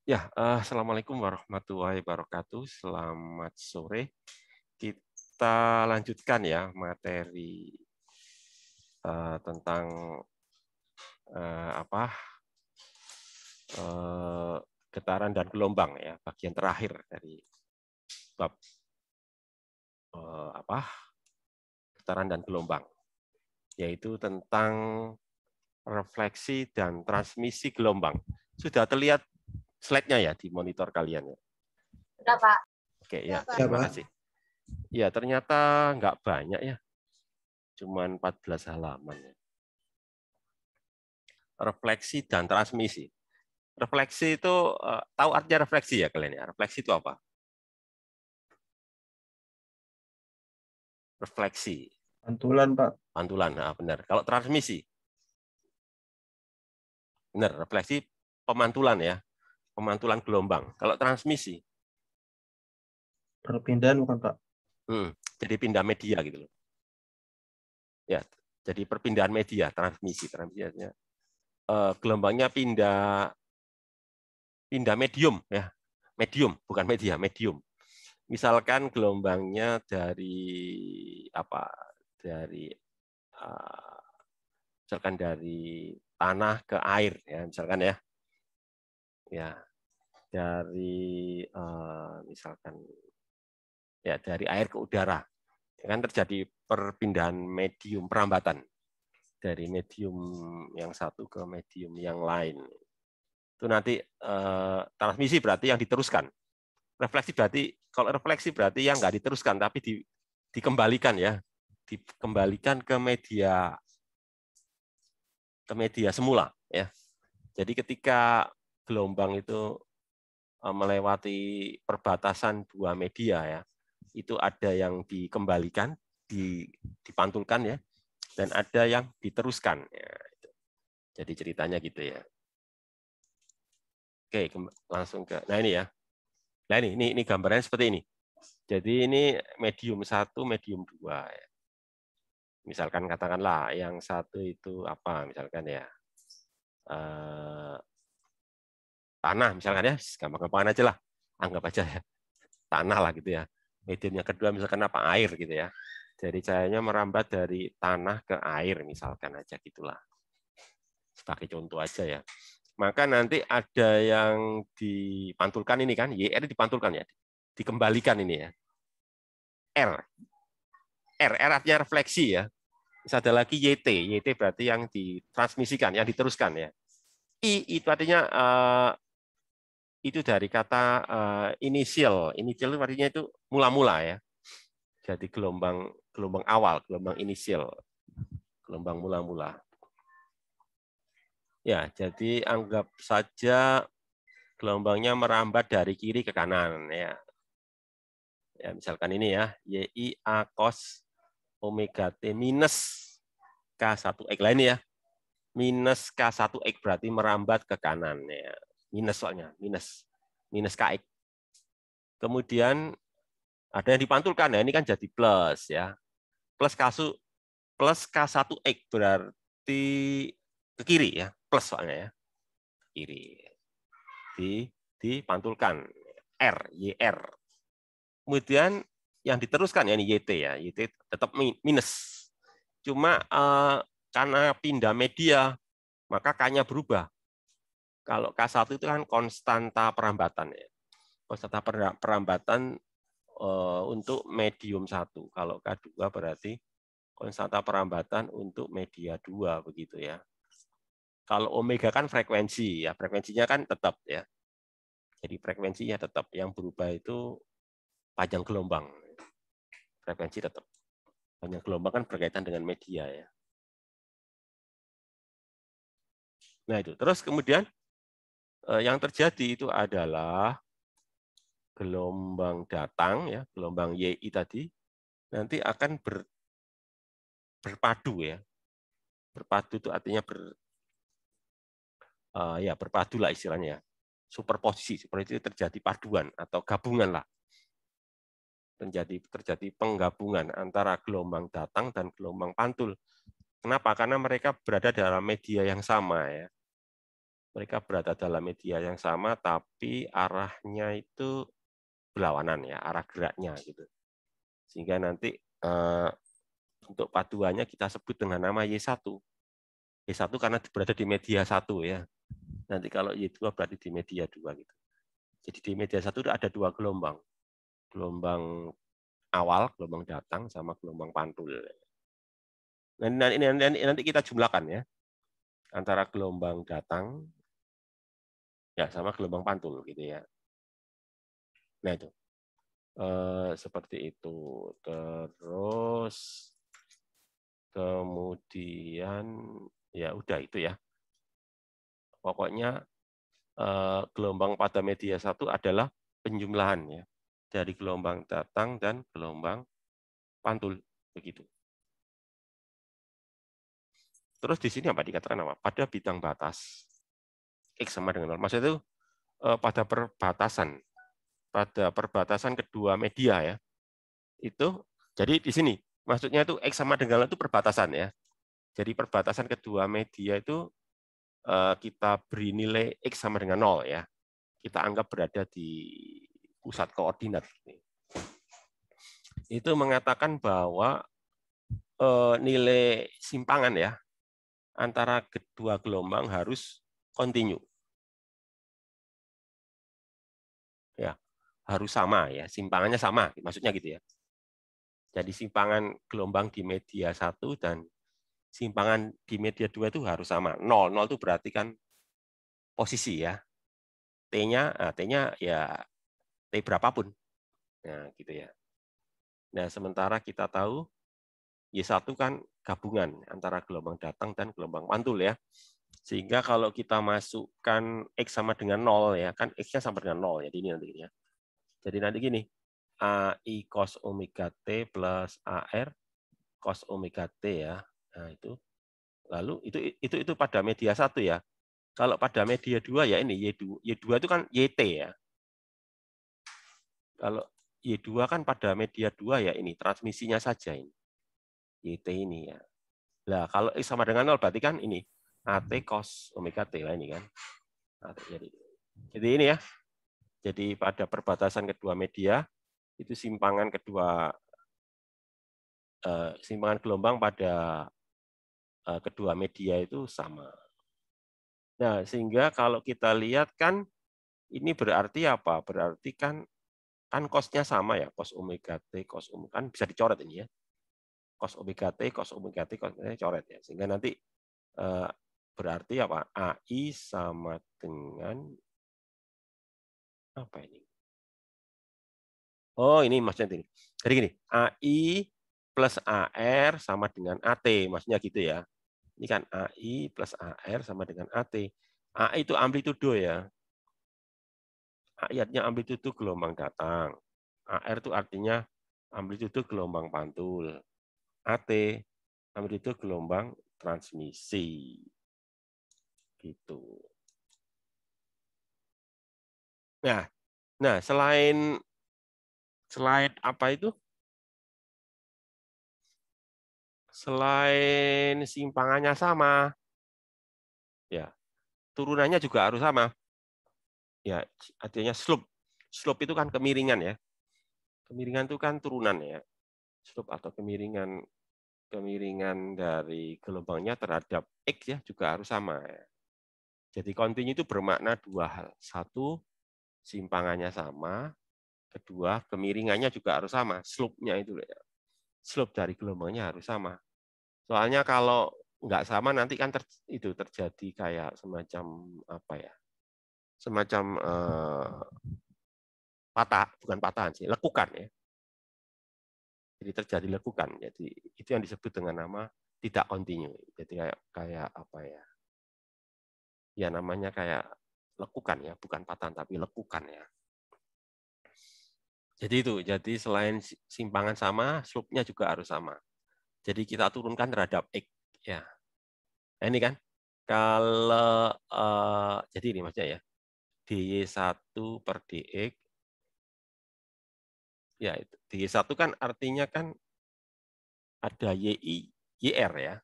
Assalamualaikum warahmatullahi wabarakatuh. Selamat sore. Kita lanjutkan ya materi tentang getaran dan gelombang ya, bagian terakhir dari bab getaran dan gelombang, yaitu tentang refleksi dan transmisi gelombang. Sudah terlihat slide-nya ya di monitor kalian ya? Sudah, Pak. Oke ya, terima kasih. Ya, ternyata nggak banyak ya. Cuman 14 halaman ya. Refleksi dan transmisi. Refleksi itu, tahu artinya refleksi ya kalian ya? Refleksi itu apa? Refleksi. Pantulan, Pak. Pantulan, nah, benar. Kalau transmisi? Benar, refleksi pemantulan ya. Pemantulan gelombang. Kalau transmisi? Perpindahan bukan, Pak? Jadi pindah media gitu loh. Ya, jadi perpindahan media, transmisi. Transmisinya gelombangnya pindah medium ya. Medium, bukan media, medium. Misalkan gelombangnya misalkan dari tanah ke air ya, misalkan ya. Ya, dari misalkan ya dari air ke udara. Ya kan terjadi perpindahan medium, perambatan dari medium yang satu ke medium yang lain. Itu nanti transmisi berarti yang diteruskan. Refleksi berarti, kalau refleksi berarti yang nggak diteruskan, tapi dikembalikan ya, dikembalikan ke media semula ya. Jadi ketika gelombang itu melewati perbatasan dua media ya, itu ada yang dikembalikan, dipantulkan ya, dan ada yang diteruskan. Ya. Jadi ceritanya gitu ya. Oke, langsung ke, nah ini ya. Nah ini gambarannya seperti ini. Jadi ini medium 1, medium 2. Ya. Misalkan katakanlah yang satu itu apa, misalkan ya, tanah misalkan ya, gampang-gampang aja lah, anggap aja ya, tanah lah gitu ya. Medium yang kedua misalkan apa, air gitu ya. Jadi cahayanya merambat dari tanah ke air misalkan aja gitulah. Sebagai contoh aja ya. Maka nanti ada yang dipantulkan ini kan, YR dipantulkan ya, dikembalikan ini ya. R artinya refleksi ya. Terus ada lagi YT berarti yang ditransmisikan, yang diteruskan ya. I itu artinya itu dari kata initial itu artinya itu mula-mula ya. Jadi gelombang awal, gelombang inisial, gelombang mula-mula. Ya, jadi anggap saja gelombangnya merambat dari kiri ke kanan ya. Ya, misalkan ini ya, YI A cos omega T minus K1X lain ya. Minus K1X berarti merambat ke kanan ya. Minus soalnya, minus KX. Kemudian ada yang dipantulkan ya, ini kan jadi plus ya. Plus K1X berarti ke kiri ya, plus soalnya ya. Kiri. Dipantulkan YR. Kemudian yang diteruskan ya ini YT ya, YT tetap minus. Cuma karena pindah media, maka K-nya berubah. Kalau K1 itu kan konstanta perambatan ya. Konstanta perambatan untuk medium 1. Kalau K2 berarti konstanta perambatan untuk media 2 begitu ya. Kalau omega kan frekuensi ya, frekuensinya kan tetap ya. Jadi frekuensinya tetap, yang berubah itu panjang gelombang. Frekuensi tetap. Panjang gelombang kan berkaitan dengan media ya. Nah itu. Terus kemudian yang terjadi itu adalah gelombang datang ya, gelombang YI tadi nanti akan berpadu ya. Berpadu itu artinya berpadu lah istilahnya. Superposisi itu terjadi paduan atau gabungan lah. Terjadi penggabungan antara gelombang datang dan gelombang pantul. Kenapa? Karena mereka berada dalam media yang sama ya. Mereka berada dalam media yang sama, tapi arahnya itu berlawanan ya, arah geraknya gitu. Sehingga nanti untuk paduannya kita sebut dengan nama Y1. Y1 karena berada di media 1 ya. Nanti kalau Y2 berarti di media 2 gitu. Jadi di media 1 ada 2 gelombang. Gelombang awal, gelombang datang, sama gelombang pantul. Nanti kita jumlahkan ya. Antara gelombang datang ya sama gelombang pantul gitu ya. Nah itu. Seperti itu. Terus kemudian ya udah itu ya. Pokoknya gelombang pada media 1 adalah penjumlahan ya dari gelombang datang dan gelombang pantul begitu. Terus di sini apa dikatakan apa? Pada bidang batas X sama dengan 0. Maksudnya itu pada perbatasan kedua media ya. Itu jadi di sini maksudnya itu X sama dengan 0 itu perbatasan ya. Jadi perbatasan kedua media itu kita beri nilai X sama dengan 0 ya. Kita anggap berada di pusat koordinat. Itu mengatakan bahwa nilai simpangan ya antara kedua gelombang harus kontinu. Ya, harus sama ya, simpangannya sama, maksudnya gitu ya. Jadi simpangan gelombang di media 1 dan simpangan di media 2 itu harus sama. 0 itu berarti kan posisi ya. T-nya ya T berapapun. Nah, gitu ya. Nah, sementara kita tahu Y1 kan gabungan antara gelombang datang dan gelombang pantul ya. Sehingga kalau kita masukkan X sama dengan 0 ya, kan X-nya sama dengan 0 jadi ini nanti ya. Jadi nanti gini, AI cos omega T plus AR cos omega T ya. Nah, itu. Lalu itu pada media 1 ya. Kalau pada media 2 ya ini Y2 itu kan YT ya. Kalau Y2 kan pada media 2 ya ini transmisinya saja ini. YT ini ya. Nah, kalau X sama dengan 0 berarti kan ini AT cos omega T lah ini kan. Jadi ini ya. Jadi pada perbatasan kedua media itu simpangan gelombang pada kedua media itu sama. Nah, sehingga kalau kita lihat kan ini berarti apa? Berarti kan cos-nya sama ya, cos omega T, cos omega kan bisa dicoret ini ya. Cos omega T, cos omega T, cos omega T coret ya. Sehingga nanti berarti apa? AI sama dengan apa ini? Oh, ini maksudnya ini. Jadi gini, AI plus AR sama dengan AT, maksudnya gitu ya. Ini kan AI plus AR sama dengan AT. AI itu amplitudo ya. AI artinya amplitudo gelombang datang. AR itu artinya amplitudo gelombang pantul. AT amplitudo gelombang transmisi. Gitu. Nah, selain apa itu? Selain simpangannya sama, ya turunannya juga harus sama. Ya, artinya slope. Slope itu kan kemiringan ya. Kemiringan itu kan turunan ya. Slope atau kemiringan dari gelombangnya terhadap X ya juga harus sama. Ya. Jadi kontinu itu bermakna dua hal. Satu, simpangannya sama. Kedua, kemiringannya juga harus sama. Slope-nya itu ya. Slope dari gelombangnya harus sama. Soalnya kalau nggak sama nanti kan itu terjadi kayak semacam apa ya? Semacam bukan patahan sih, lekukan ya. Jadi terjadi lekukan. Jadi itu yang disebut dengan nama tidak kontinu. Jadi kayak apa ya? Ya namanya kayak lekukan ya, bukan patahan tapi lekukan ya. Jadi itu, jadi selain simpangan sama, slope-nya juga harus sama. Jadi kita turunkan terhadap X ya. Nah, ini kan kalau jadi ini maksudnya ya. dy1 per dx ya itu. dy1 kan artinya kan ada yi, yr ya.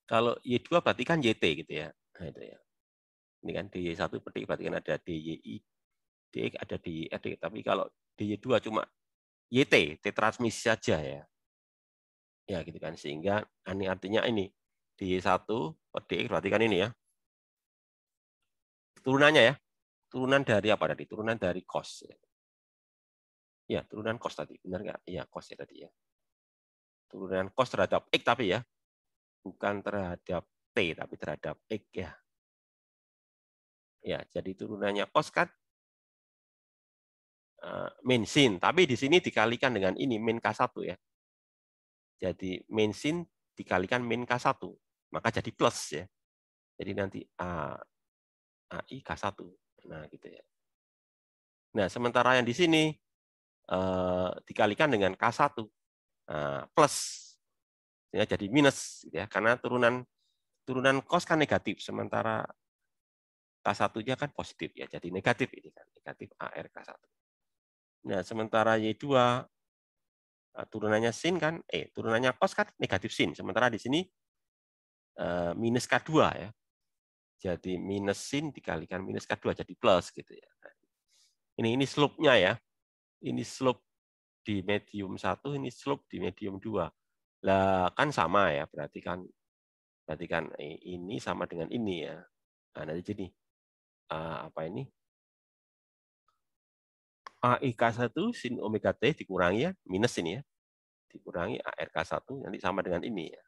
Kalau y2 berarti kan yt gitu ya. Nah, itu ya. Ini kan DY1 per DX berarti kan ada DYI, DX ada DY, tapi kalau DY2 cuma YT, T transmisi saja ya. Ya gitu kan, sehingga ini artinya ini DY1 per DX berarti kan ini ya. Turunannya ya. Turunan dari apa tadi? Turunan dari cos. Ya, turunan cos tadi. Benar nggak? Iya, cos ya tadi ya. Turunan cos terhadap X tapi ya. Bukan terhadap T, tapi terhadap X ya. Ya, jadi turunannya cos kan min sin. Tapi di sini dikalikan dengan ini, min K1 ya. Jadi min sin dikalikan min K1. Maka jadi plus ya. Jadi nanti AI K1. Nah, gitu ya. Nah, sementara yang di sini dikalikan dengan K1 plus ya, jadi minus gitu ya, karena turunan cos kan negatif, sementara K1-nya kan positif ya, jadi negatif ini kan, negatif AR K1. Nah, sementara Y2 turunannya sin kan, turunannya cos kan negatif sin, sementara di sini minus K2 ya. Jadi minus sin dikalikan minus K2 jadi plus gitu ya. Ini slope-nya ya. Ini slope di medium 1, ini slope di medium 2. Lah kan sama ya, berarti kan ini sama dengan ini ya. Nah, nanti jadi apa ini? AIK1 sin omega T dikurangi ya, minus ini ya. Dikurangi ARK1 nanti sama dengan ini ya.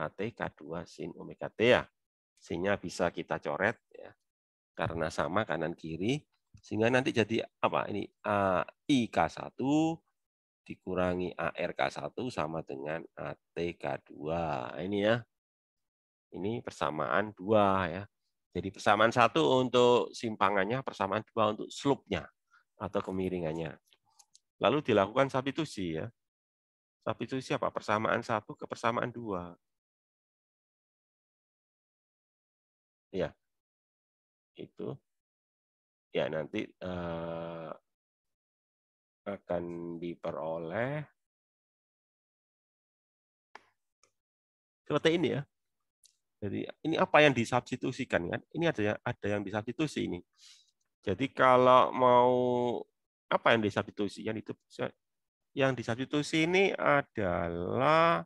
ATK2 sin omega T ya. Sinnya bisa kita coret ya. Karena sama kanan kiri, sehingga nanti jadi apa? Ini AIK1 dikurangi ARK1 sama dengan ATK2. Ini ya. Ini persamaan 2 ya. Jadi persamaan 1 untuk simpangannya, persamaan 2 untuk slope-nya atau kemiringannya. Lalu dilakukan substitusi ya. Substitusi apa? Persamaan 1 ke persamaan 2. Ya, itu ya nanti akan diperoleh seperti ini ya. Jadi ini apa yang disubstitusikan kan? Ini ada yang disubstitusi ini. Jadi kalau mau apa yang disubstitusi? Yang disubstitusi ini adalah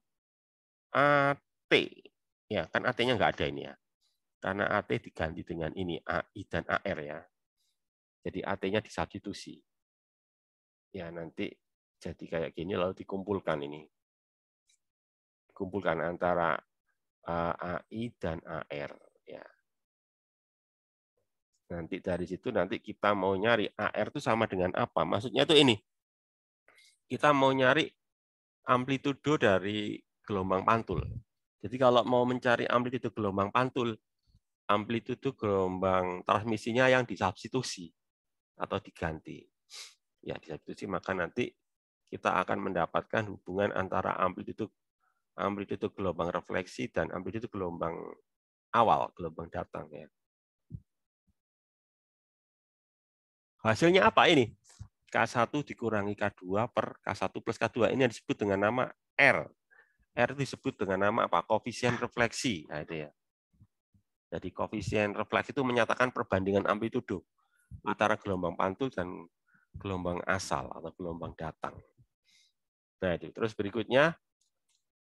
AT. Ya, kan AT-nya nggak ada ini ya. Karena AT diganti dengan ini AI dan AR ya. Jadi AT-nya disubstitusi. Ya, nanti jadi kayak gini lalu dikumpulkan ini. Dikumpulkan antara AI dan AR ya. Nanti dari situ nanti kita mau nyari AR itu sama dengan apa? Maksudnya itu ini. Kita mau nyari amplitudo dari gelombang pantul. Jadi kalau mau mencari amplitudo gelombang pantul, amplitudo gelombang transmisinya yang disubstitusi atau diganti. Ya, disubstitusi maka nanti kita akan mendapatkan hubungan antara amplitudo gelombang refleksi dan amplitudo gelombang awal, gelombang datang ya. Hasilnya apa ini? K1 dikurangi K2 per K1 plus K2. Ini yang disebut dengan nama R. R disebut dengan nama apa? Koefisien refleksi. Nah, itu ya. Jadi koefisien refleksi itu menyatakan perbandingan amplitudo antara gelombang pantul dan gelombang asal atau gelombang datang. Nah, itu. Terus berikutnya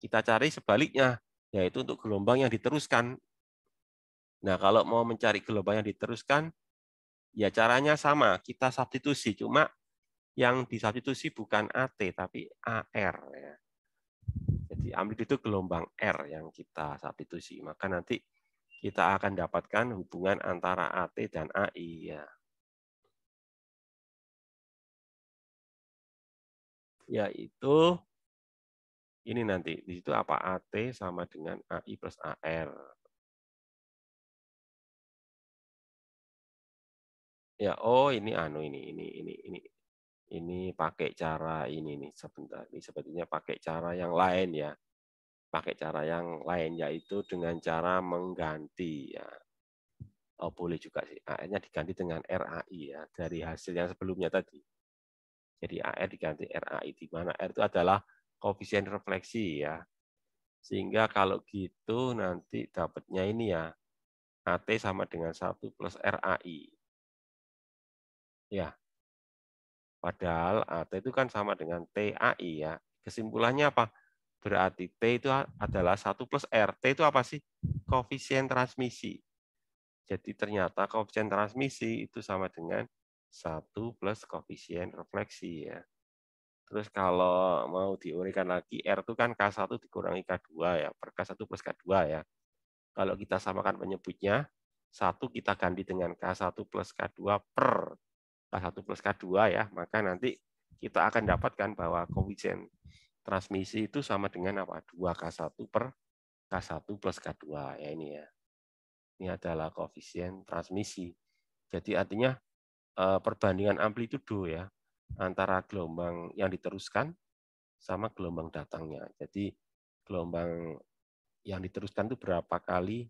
kita cari sebaliknya, yaitu untuk gelombang yang diteruskan. Nah, kalau mau mencari gelombang yang diteruskan, ya caranya sama, kita substitusi. Cuma yang disubstitusi bukan AT, tapi AR. Ya. Jadi amplitudo gelombang R yang kita substitusi. Maka nanti kita akan dapatkan hubungan antara AT dan AI. Ya. Yaitu ini nanti di situ apa AT sama dengan AI plus AR. Ya, oh ini ini pakai cara ini nih sebentar. Ini sebetulnya pakai cara yang lain ya. Pakai cara yang lain yaitu dengan cara mengganti ya. Oh, boleh juga sih. AR-nya diganti dengan RAI ya dari hasil yang sebelumnya tadi. Jadi AR diganti RAI di mana R itu adalah koefisien refleksi ya. Sehingga kalau gitu nanti dapatnya ini ya AT sama dengan 1 plus RAI. Ya, padahal AT itu kan sama dengan TAI ya. Kesimpulannya apa? Berarti T itu adalah 1 plus R. T itu apa sih? Koefisien transmisi. Jadi ternyata koefisien transmisi itu sama dengan 1 plus koefisien refleksi ya. Terus kalau mau diuraikan lagi, R itu kan K1 dikurangi K2 ya, per K1 plus K2 ya. Kalau kita samakan penyebutnya, 1 kita ganti dengan K1 plus K2 per K1 plus K2 ya, maka nanti kita akan dapatkan bahwa koefisien transmisi itu sama dengan apa? 2K1 per K1 plus K2 ya ini ya. Ini adalah koefisien transmisi. Jadi artinya perbandingan amplitudo ya antara gelombang yang diteruskan sama gelombang datangnya. Jadi gelombang yang diteruskan itu berapa kali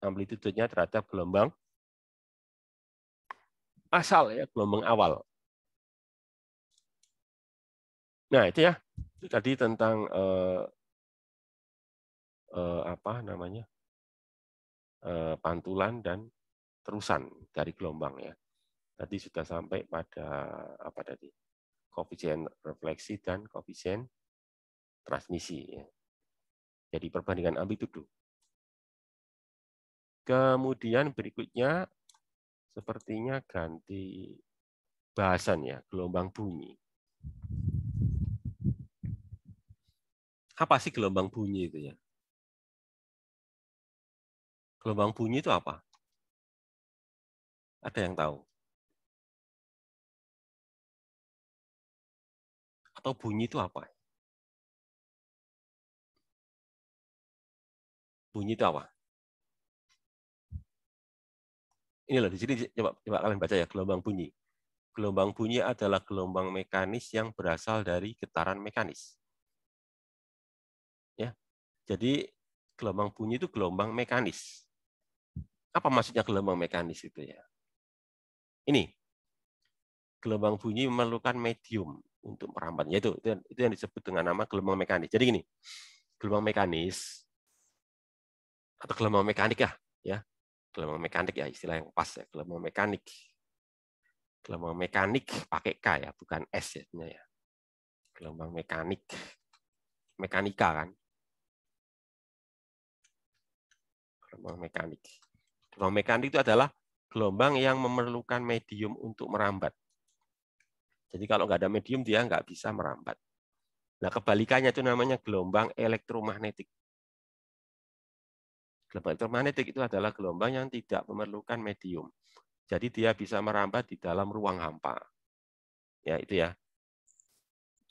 amplitudenya terhadap gelombang asal ya, gelombang awal. Nah, itu ya. Itu tadi tentang apa namanya? Pantulan dan terusan dari gelombang ya. Tadi sudah sampai pada apa tadi? Koefisien refleksi dan koefisien transmisi ya. Jadi perbandingan amplitudo. Kemudian berikutnya sepertinya ganti bahasan ya, gelombang bunyi. Apa sih gelombang bunyi itu ya? Gelombang bunyi itu apa? Ada yang tahu? Atau bunyi itu apa? Bunyi itu apa? Ini loh, di sini coba kalian baca ya, gelombang bunyi. Gelombang bunyi adalah gelombang mekanis yang berasal dari getaran mekanis. Ya. Jadi gelombang bunyi itu gelombang mekanis. Apa maksudnya gelombang mekanis itu ya? Ini, gelombang bunyi memerlukan medium untuk merambatnya. Itu yang disebut dengan nama gelombang mekanis. Jadi gini, gelombang mekanis atau gelombang mekanik ya, gelombang mekanik ya istilah yang pas ya, gelombang mekanik. Gelombang mekanik pakai K ya, bukan S ya sebenarnya. Gelombang mekanik, mekanika kan. Gelombang mekanik. Gelombang mekanik itu adalah gelombang yang memerlukan medium untuk merambat. Jadi kalau nggak ada medium dia nggak bisa merambat. Nah kebalikannya itu namanya gelombang elektromagnetik. Gelombang elektromagnetik itu adalah gelombang yang tidak memerlukan medium. Jadi dia bisa merambat di dalam ruang hampa. Ya itu ya.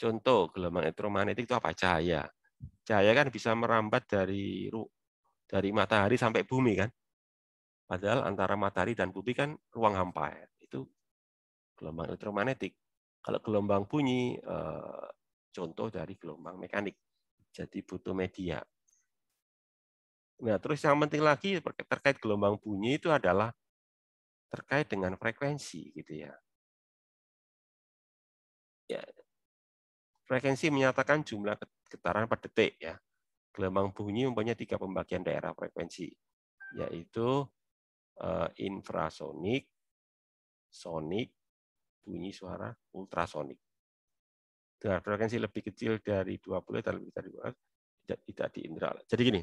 Contoh gelombang elektromagnetik itu apa? Cahaya. Cahaya kan bisa merambat dari matahari sampai bumi kan. Padahal antara matahari dan bumi kan ruang hampa. Ya. Itu gelombang elektromagnetik. Kalau gelombang bunyi, contoh dari gelombang mekanik. Jadi butuh media. Nah, terus yang penting lagi terkait gelombang bunyi itu adalah terkait dengan frekuensi, gitu ya. Ya, frekuensi menyatakan jumlah getaran per detik ya. Gelombang bunyi mempunyai 3 pembagian daerah frekuensi, yaitu infrasonik, sonik, bunyi suara ultrasonik. Dengan frekuensi lebih kecil dari 20 dan lebih dari 20 tidak diindra. Jadi gini,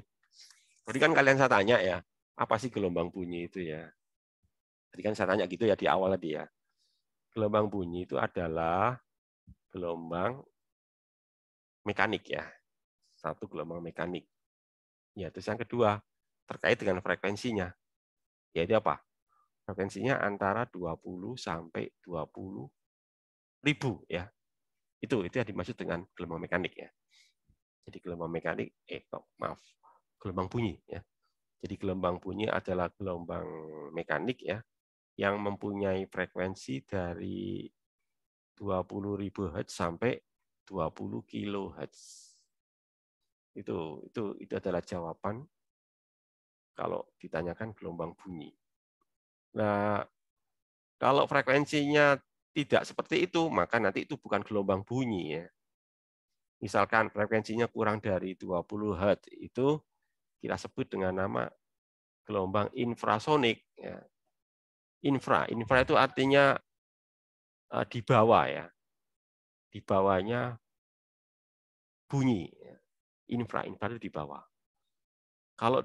tadi kan kalian saya tanya ya, apa sih gelombang bunyi itu ya? Tadi kan saya tanya gitu ya di awal tadi ya. Gelombang bunyi itu adalah gelombang mekanik ya. Satu gelombang mekanik. Ya, terus yang kedua, terkait dengan frekuensinya. Yaitu apa? Frekuensinya antara 20 sampai 20 ribu ya. Itu yang dimaksud dengan gelombang mekanik ya. Jadi gelombang mekanik, gelombang bunyi ya. Jadi gelombang bunyi adalah gelombang mekanik ya yang mempunyai frekuensi dari 20.000 Hz sampai 20 kHz. Itu adalah jawaban kalau ditanyakan gelombang bunyi. Nah, kalau frekuensinya tidak seperti itu, maka nanti itu bukan gelombang bunyi ya. Misalkan frekuensinya kurang dari 20 Hz, itu kita sebut dengan nama gelombang infrasonik. Ya. Infra itu artinya di bawah ya, di bawahnya bunyi. Infra itu di bawah. Kalau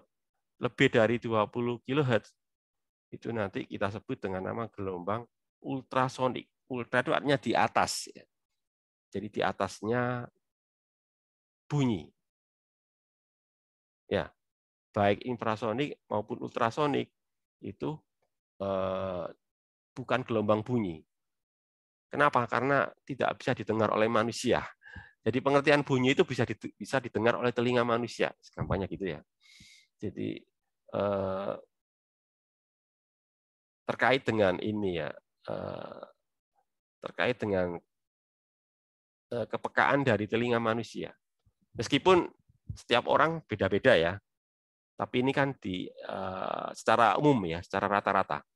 lebih dari 20 kHz itu nanti kita sebut dengan nama gelombang ultrasonik. Ultra itu artinya di atas. Ya. Jadi di atasnya bunyi. Ya, baik infrasonik maupun ultrasonik itu bukan gelombang bunyi. Kenapa? Karena tidak bisa didengar oleh manusia. Jadi pengertian bunyi itu bisa didengar oleh telinga manusia, gampangnya gitu ya. Jadi terkait dengan ini ya, terkait dengan kepekaan dari telinga manusia. Meskipun setiap orang beda-beda ya, tapi ini kan secara umum ya, secara rata-rata.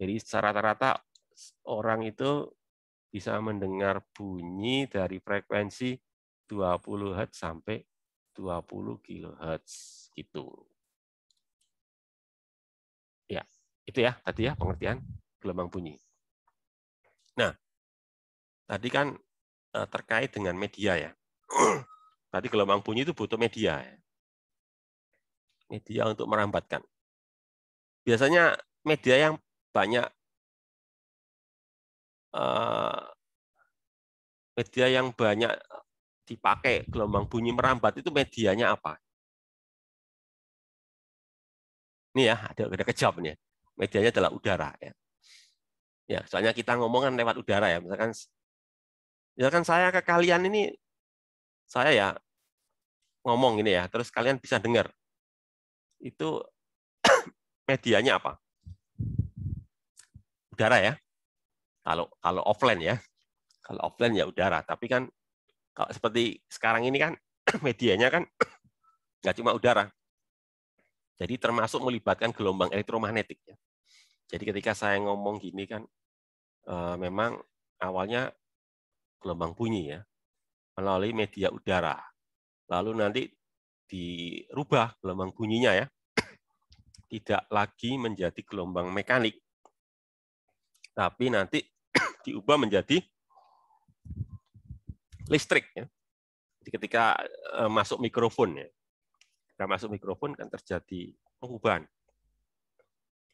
Jadi secara rata-rata orang itu bisa mendengar bunyi dari frekuensi 20 Hz sampai 20 kHz gitu. Ya, itu ya tadi ya pengertian gelombang bunyi. Nah, tadi kan terkait dengan media ya. Tadi gelombang bunyi itu butuh media. Ya. Media untuk merambatkan. Biasanya media yang banyak dipakai gelombang bunyi merambat itu medianya apa? Ini ya, ada kejawab nih. Medianya adalah udara ya. Ya, soalnya kita ngomongan lewat udara ya. Misalkan saya ke kalian ini, saya ya ngomong ini ya, terus kalian bisa dengar. Itu medianya apa? Udara ya. Kalau offline ya. Kalau offline ya udara. Tapi kan kalau seperti sekarang ini kan medianya kan nggak cuma udara. Jadi termasuk melibatkan gelombang elektromagnetik. Ya. Jadi ketika saya ngomong gini kan, memang awalnya gelombang bunyi ya, melalui media udara. Lalu nanti dirubah gelombang bunyinya ya, tidak lagi menjadi gelombang mekanik, tapi nanti diubah menjadi listrik. Ya. Jadi ketika masuk mikrofon ya, ketika masuk mikrofon kan terjadi pengubahan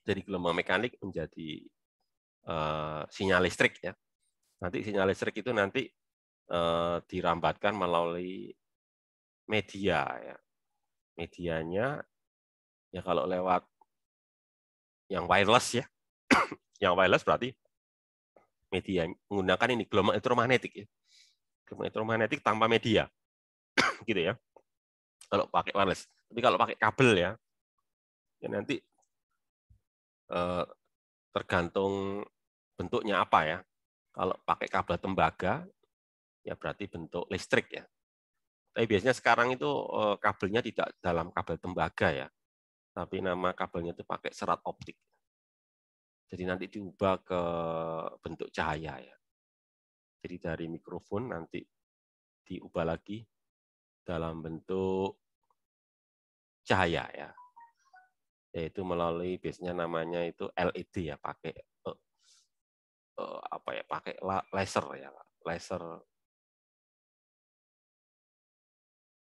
dari gelombang mekanik menjadi sinyal listrik ya. Nanti sinyal listrik itu nanti dirambatkan melalui media ya. Medianya ya kalau lewat yang wireless ya. Yang wireless berarti media menggunakan ini gelombang elektromagnetik ya. Gelombang elektromagnetik tanpa media. Gitu ya. Kalau pakai wireless. Tapi kalau pakai kabel ya nanti tergantung bentuknya apa ya. Kalau pakai kabel tembaga ya berarti bentuk listrik ya. Tapi biasanya sekarang itu kabelnya tidak dalam kabel tembaga ya, tapi nama kabelnya itu pakai serat optik. Jadi nanti diubah ke bentuk cahaya ya. Jadi dari mikrofon nanti diubah lagi dalam bentuk cahaya ya. Yaitu melalui biasanya namanya itu LED ya, pakai apa ya, pakai laser ya, laser.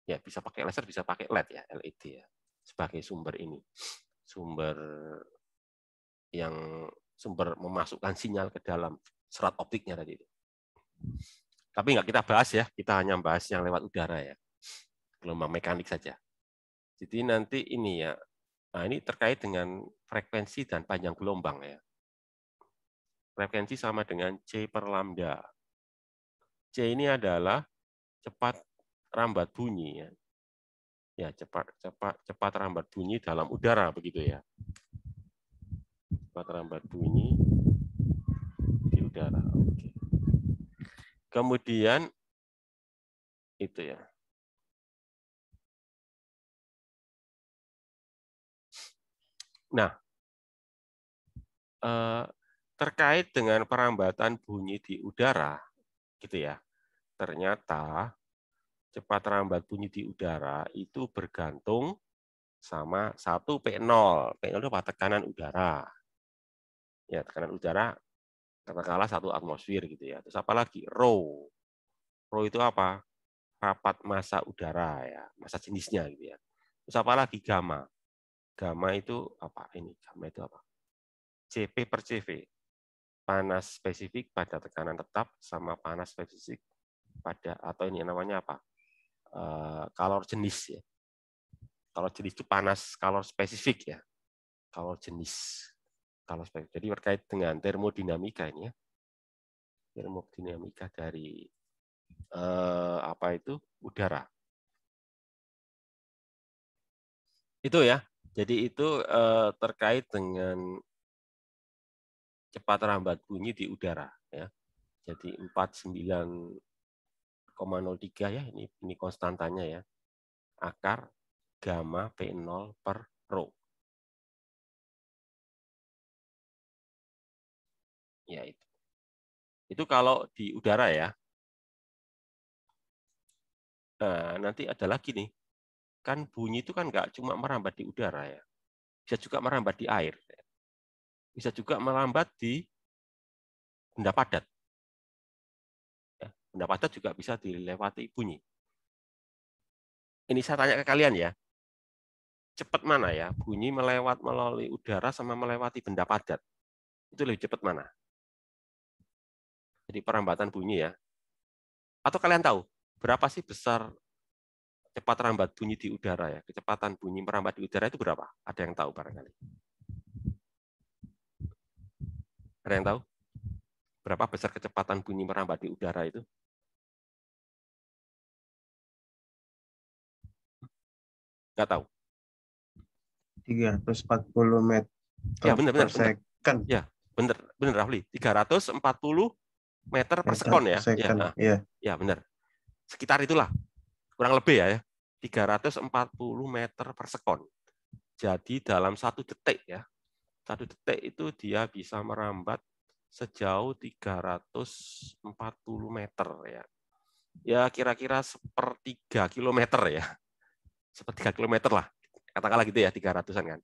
Ya bisa pakai laser, bisa pakai LED ya, LED ya, sebagai sumber ini, sumber memasukkan sinyal ke dalam serat optiknya tadi itu. Tapi nggak kita bahas ya, kita hanya bahas yang lewat udara ya, gelombang mekanik saja. Jadi nanti ini ya, nah ini terkait dengan frekuensi dan panjang gelombang ya. Frekuensi sama dengan C per lambda. C ini adalah cepat rambat bunyi ya. Ya, cepat rambat bunyi dalam udara begitu ya. Cepat rambat bunyi di udara. Oke. Kemudian itu ya. Nah, terkait dengan perambatan bunyi di udara, gitu ya. Ternyata cepat rambat bunyi di udara itu bergantung sama 1 P0. P0 itu apa? Tekanan udara. Ya, tekanan udara katakanlah 1 atmosfer gitu ya. Terus apa lagi? Rho. Rho itu apa? Rapat massa udara ya, massa jenisnya gitu ya. Terus apa lagi? Gamma. Gamma itu apa? Ini gamma itu apa? Cp per Cv. Panas spesifik pada tekanan tetap sama panas spesifik pada, atau ini namanya apa? Kalor jenis ya. Kalor jenis itu panas kalor spesifik ya. Kalor jenis. Kalor spesifik. Jadi terkait dengan termodinamika ini ya. Termodinamika dari apa itu? Udara. Itu ya. Jadi itu terkait dengan cepat rambat bunyi di udara ya. Jadi 49,03 ya, ini konstantanya ya. Akar gamma P0 per rho. Ya itu. Itu kalau di udara ya. Nah, nanti ada lagi nih. Kan bunyi itu kan nggak cuma merambat di udara ya. Bisa juga merambat di air. Bisa juga merambat di benda padat. Ya, benda padat juga bisa dilewati bunyi. Ini saya tanya ke kalian ya. Cepat mana ya? Bunyi melalui udara sama melewati benda padat. Itu lebih cepat mana? Jadi perambatan bunyi ya. Atau kalian tahu berapa sih besar cepat rambat bunyi di udara ya? Kecepatan bunyi merambat di udara itu berapa? Ada yang tahu barangkali? Ada yang tahu? Berapa besar kecepatan bunyi merambat di udara itu? Nggak tahu. 340 meter Ya, benar, per benar. second. Ya, benar, Rafli. 340 meter per Meter sekon per ya. second. Ya, ya benar. Sekitar itulah. Kurang lebih ya. 340 meter per sekon. Jadi dalam 1 detik ya. 1 detik itu dia bisa merambat sejauh 340 meter ya. Ya kira-kira 1/3 kilometer ya. 1/3 kilometer lah. Katakanlah gitu ya, 300-an kan.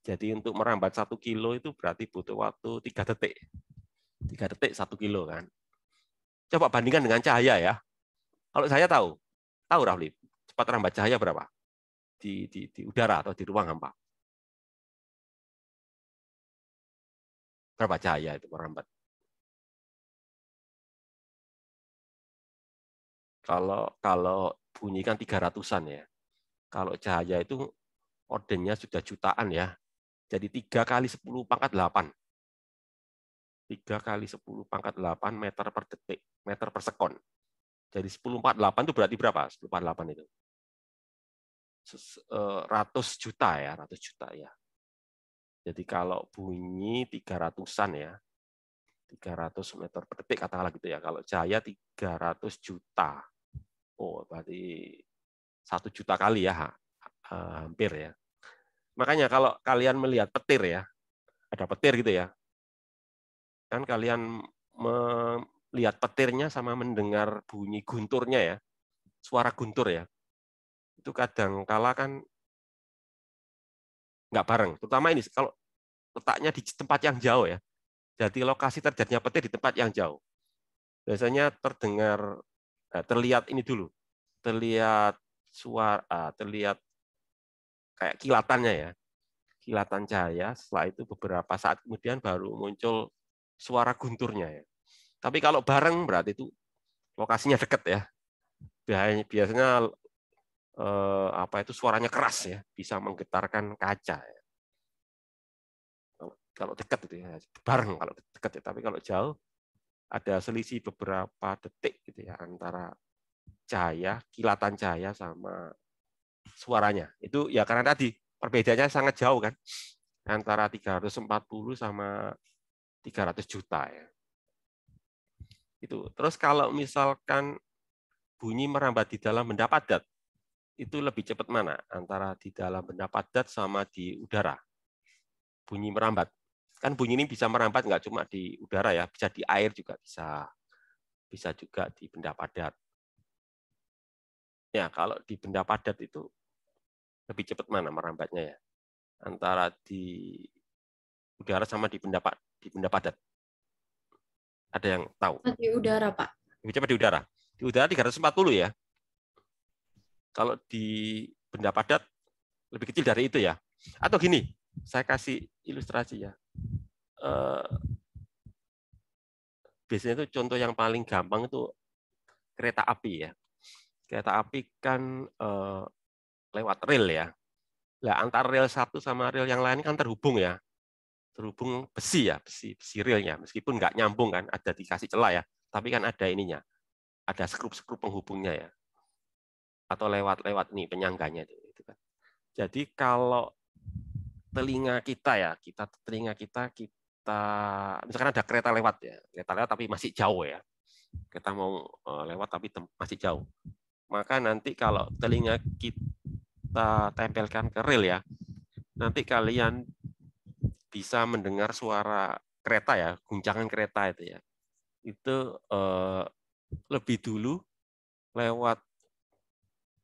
Jadi untuk merambat 1 kilo itu berarti butuh waktu 3 detik. 3 detik 1 kilo kan. Coba bandingkan dengan cahaya ya. Kalau saya tahu Rafli, cepat rambat cahaya berapa? Di udara atau di ruang hampa? Berapa cahaya itu merambat? Kalau bunyi kan 300-an ya. Kalau cahaya itu ordennya sudah jutaan ya. Jadi 3 kali 10 pangkat 8. 3 kali 10 pangkat 8 meter per detik, meter per sekon. Jadi 10 pangkat 8 itu berarti berapa? 10 pangkat 8 itu. Ratus juta ya, ratus juta ya. Jadi kalau bunyi 300-an ya, 300 meter per detik katakanlah gitu ya. Kalau cahaya 300 juta. Oh, berarti 1 juta kali ya, hampir ya. Makanya kalau kalian melihat petir ya, ada petir gitu ya, kan kalian melihat petirnya sama mendengar bunyi gunturnya ya, suara guntur ya, itu kadang kala kan nggak bareng. Terutama ini kalau letaknya di tempat yang jauh ya. Jadi lokasi terjadinya petir di tempat yang jauh. Biasanya terlihat ini dulu, terlihat suara, terlihat kayak kilatannya ya, kilatan cahaya. Setelah itu beberapa saat kemudian baru muncul suara gunturnya ya. Tapi kalau bareng berarti itu lokasinya dekat ya. Biasanya apa itu suaranya keras ya, bisa menggetarkan kaca ya. Kalau dekat itu ya, bareng kalau dekat ya. Tapi kalau jauh ada selisih beberapa detik gitu ya antara cahaya, kilatan cahaya sama suaranya. Itu ya karena tadi perbedaannya sangat jauh kan. Antara 340 sama 300 juta ya. Itu. Terus kalau misalkan bunyi merambat di dalam benda padat, itu lebih cepat mana? Antara di dalam benda padat sama di udara. Bunyi merambat. Kan bunyi ini bisa merambat nggak cuma di udara ya, bisa di air juga bisa. Bisa juga di benda padat. Ya, kalau di benda padat itu Lebih cepat mana merambatnya ya? Antara di udara sama di benda padat. Ada yang tahu? Di udara, Pak. Lebih cepat di udara. Di udara 340 ya. Kalau di benda padat lebih kecil dari itu ya. Atau gini, saya kasih ilustrasi ya. Biasanya itu contoh yang paling gampang itu kereta api ya. Kereta api kan lewat rel ya. Nah, antara rel satu sama rel yang lain kan terhubung ya. Terhubung besi ya, besi relnya. Meskipun nggak nyambung kan, ada dikasih celah ya. Tapi kan ada ininya, ada skrup-skrup penghubungnya ya. Atau lewat nih penyangganya itu kan. Jadi kalau telinga kita ya, kita misalkan ada kereta lewat ya, kereta lewat tapi masih jauh ya. Kita mau lewat tapi masih jauh. Maka nanti kalau telinga kita tempelkan ke rel ya, nanti kalian bisa mendengar suara kereta ya, guncangan kereta itu ya. Itu lebih dulu lewat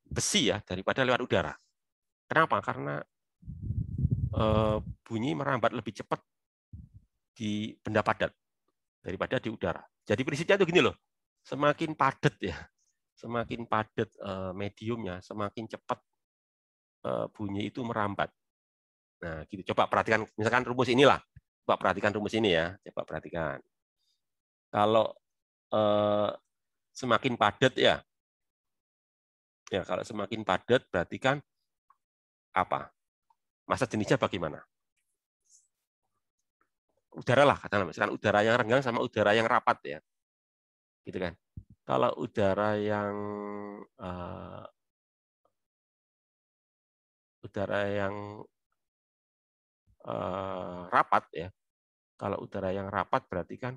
besi ya daripada lewat udara. Kenapa? Karena bunyi merambat lebih cepat di benda padat daripada di udara. Jadi prinsipnya itu gini loh, semakin padat ya, semakin padat mediumnya, semakin cepat bunyi itu merambat. Nah, gitu. Coba perhatikan, misalkan rumus inilah. Coba perhatikan rumus ini ya. Coba perhatikan. Kalau semakin padat ya, kalau semakin padat berarti kan apa? Massa jenisnya bagaimana? Udara lah, katakanlah misalkan udara yang renggang sama udara yang rapat ya, gitu kan? Kalau udara yang rapat ya, kalau udara yang rapat berarti kan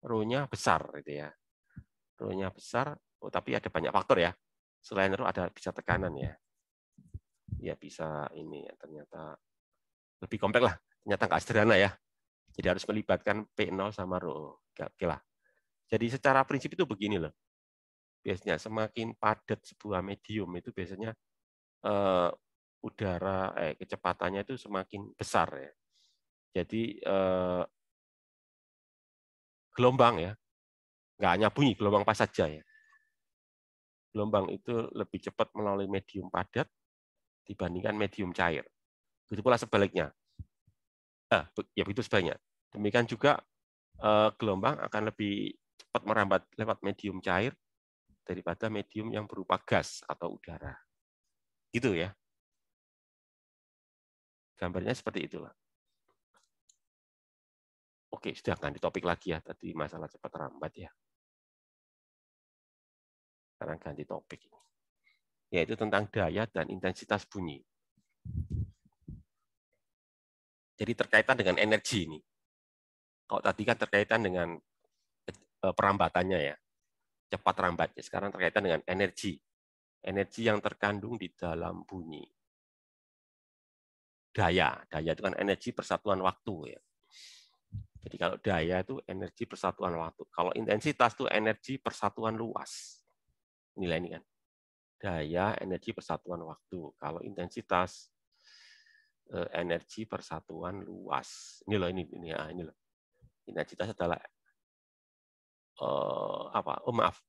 rho-nya besar gitu ya. Rho-nya besar, tapi ada banyak faktor ya. Selain rho ada bisa tekanan ya. Ya bisa ini ya, ternyata lebih kompleks lah. Ternyata nggak sederhana ya. Jadi harus melibatkan P0 sama rho. Oke lah. Jadi secara prinsip itu begini loh. Biasanya semakin padat sebuah medium itu biasanya udara kecepatannya itu semakin besar ya. Jadi gelombang ya, nggak hanya bunyi, gelombang apa saja ya. Gelombang itu lebih cepat melalui medium padat dibandingkan medium cair. Begitu pula sebaliknya. Ya begitu sebaliknya. Demikian juga gelombang akan lebih cepat merambat lewat medium cair daripada medium yang berupa gas atau udara. Gitu ya. Gambarnya seperti itulah. Oke, sudah ganti topik lagi ya. Tadi masalah cepat rambat ya. Sekarang ganti topik. Yaitu tentang daya dan intensitas bunyi. Jadi terkaitan dengan energi ini. Kalau tadi kan terkaitan dengan perambatannya ya. Cepat rambatnya. Sekarang terkaitan dengan energi. Energi yang terkandung di dalam bunyi. Daya itu kan energi persatuan waktu ya. Jadi kalau daya itu energi persatuan waktu. Kalau intensitas itu energi persatuan luas. Nilai ini kan. Daya energi persatuan waktu. Kalau intensitas energi persatuan luas. Ini loh ini loh. Intensitas adalah apa? Oh maaf.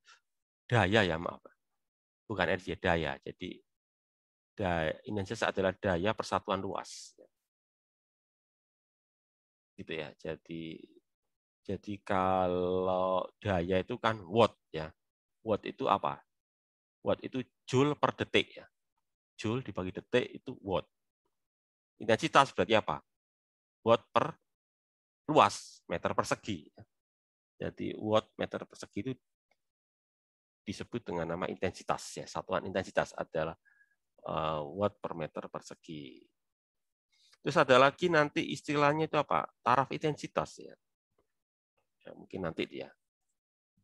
Daya ya maaf. Bukan energi, daya. Jadi intensitas adalah daya persatuan luas. Gitu ya. Jadi kalau daya itu kan watt ya. Watt itu apa? Watt itu joule per detik ya. Joule dibagi detik itu watt. Intensitas berarti apa? Watt per luas, meter persegi. Jadi watt meter persegi itu disebut dengan nama intensitas ya. Satuan intensitas adalah watt per meter persegi. Terus ada lagi nanti istilahnya itu apa? Taraf intensitas ya. Ya mungkin nanti dia.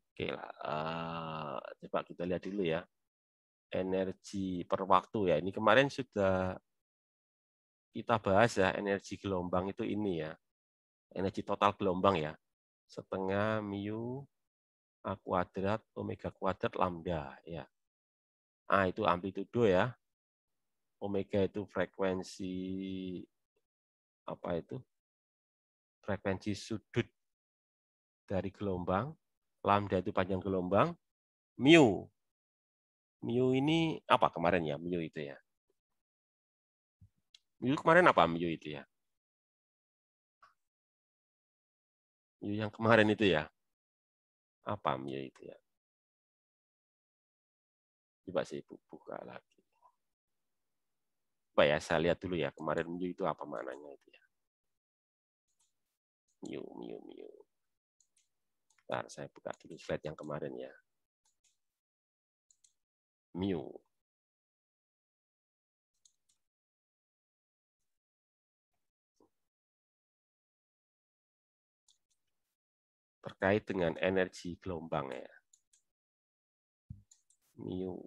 Oke lah. Coba kita lihat dulu ya. Energi per waktu ya. Ini kemarin sudah kita bahas ya, energi gelombang itu ini ya. Energi total gelombang ya. Setengah mu A kuadrat omega kuadrat lambda ya. Itu amplitudo ya. Omega itu frekuensi apa itu? Frekuensi sudut dari gelombang, lambda itu panjang gelombang, mu. Mu ini apa kemarin ya? Mu itu ya. Mu kemarin apa mu itu ya? Mu yang kemarin itu ya. Apa mu itu ya? Coba saya buka lagi. Coba ya, saya lihat dulu ya. Kemarin mu itu apa maknanya itu ya. Mu. Bentar, saya buka dulu slide yang kemarin ya. Mu. Terkait dengan energi gelombang ya. Mu.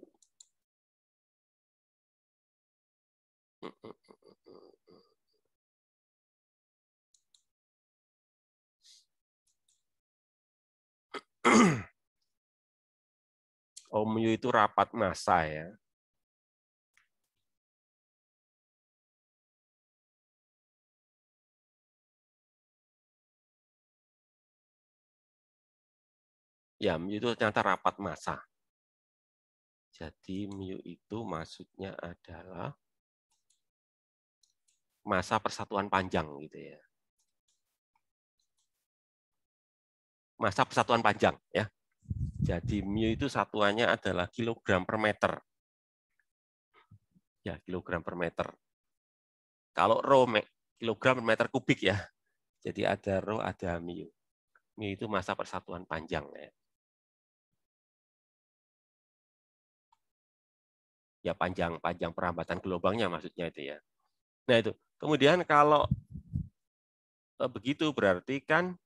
Mu itu rapat massa ya. Ya, mu itu ternyata rapat massa. Jadi mu itu maksudnya adalah massa persatuan panjang gitu ya. Massa persatuan panjang ya. Jadi mu itu satuannya adalah kilogram per meter. Ya, kilogram per meter. Kalau rho kilogram per meter kubik ya. Jadi ada rho, ada mu. Mu itu massa persatuan panjang ya. Ya panjang perambatan gelombangnya maksudnya itu ya. Nah itu. Kemudian kalau begitu berarti kan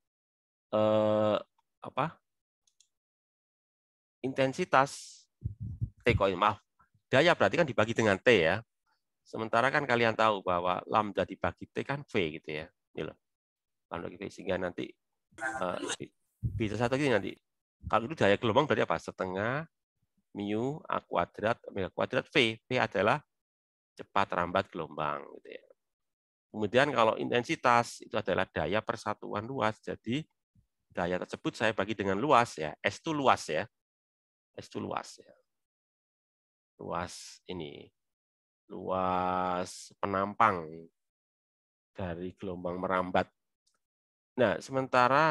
intensitas T maaf, daya berarti kan dibagi dengan T ya. Sementara kan kalian tahu bahwa lambda dibagi T kan V gitu ya. Ini loh. Lambda V sehingga nanti bisa satu lagi nanti. Kalau itu daya gelombang berarti apa? Setengah mu A kuadrat omega kuadrat V. V adalah cepat rambat gelombang gitu ya. Kemudian kalau intensitas itu adalah daya persatuan luas. Jadi daya tersebut saya bagi dengan luas ya. S itu luas ya. S itu luas ya. Luas ini. Luas penampang dari gelombang merambat. Nah, sementara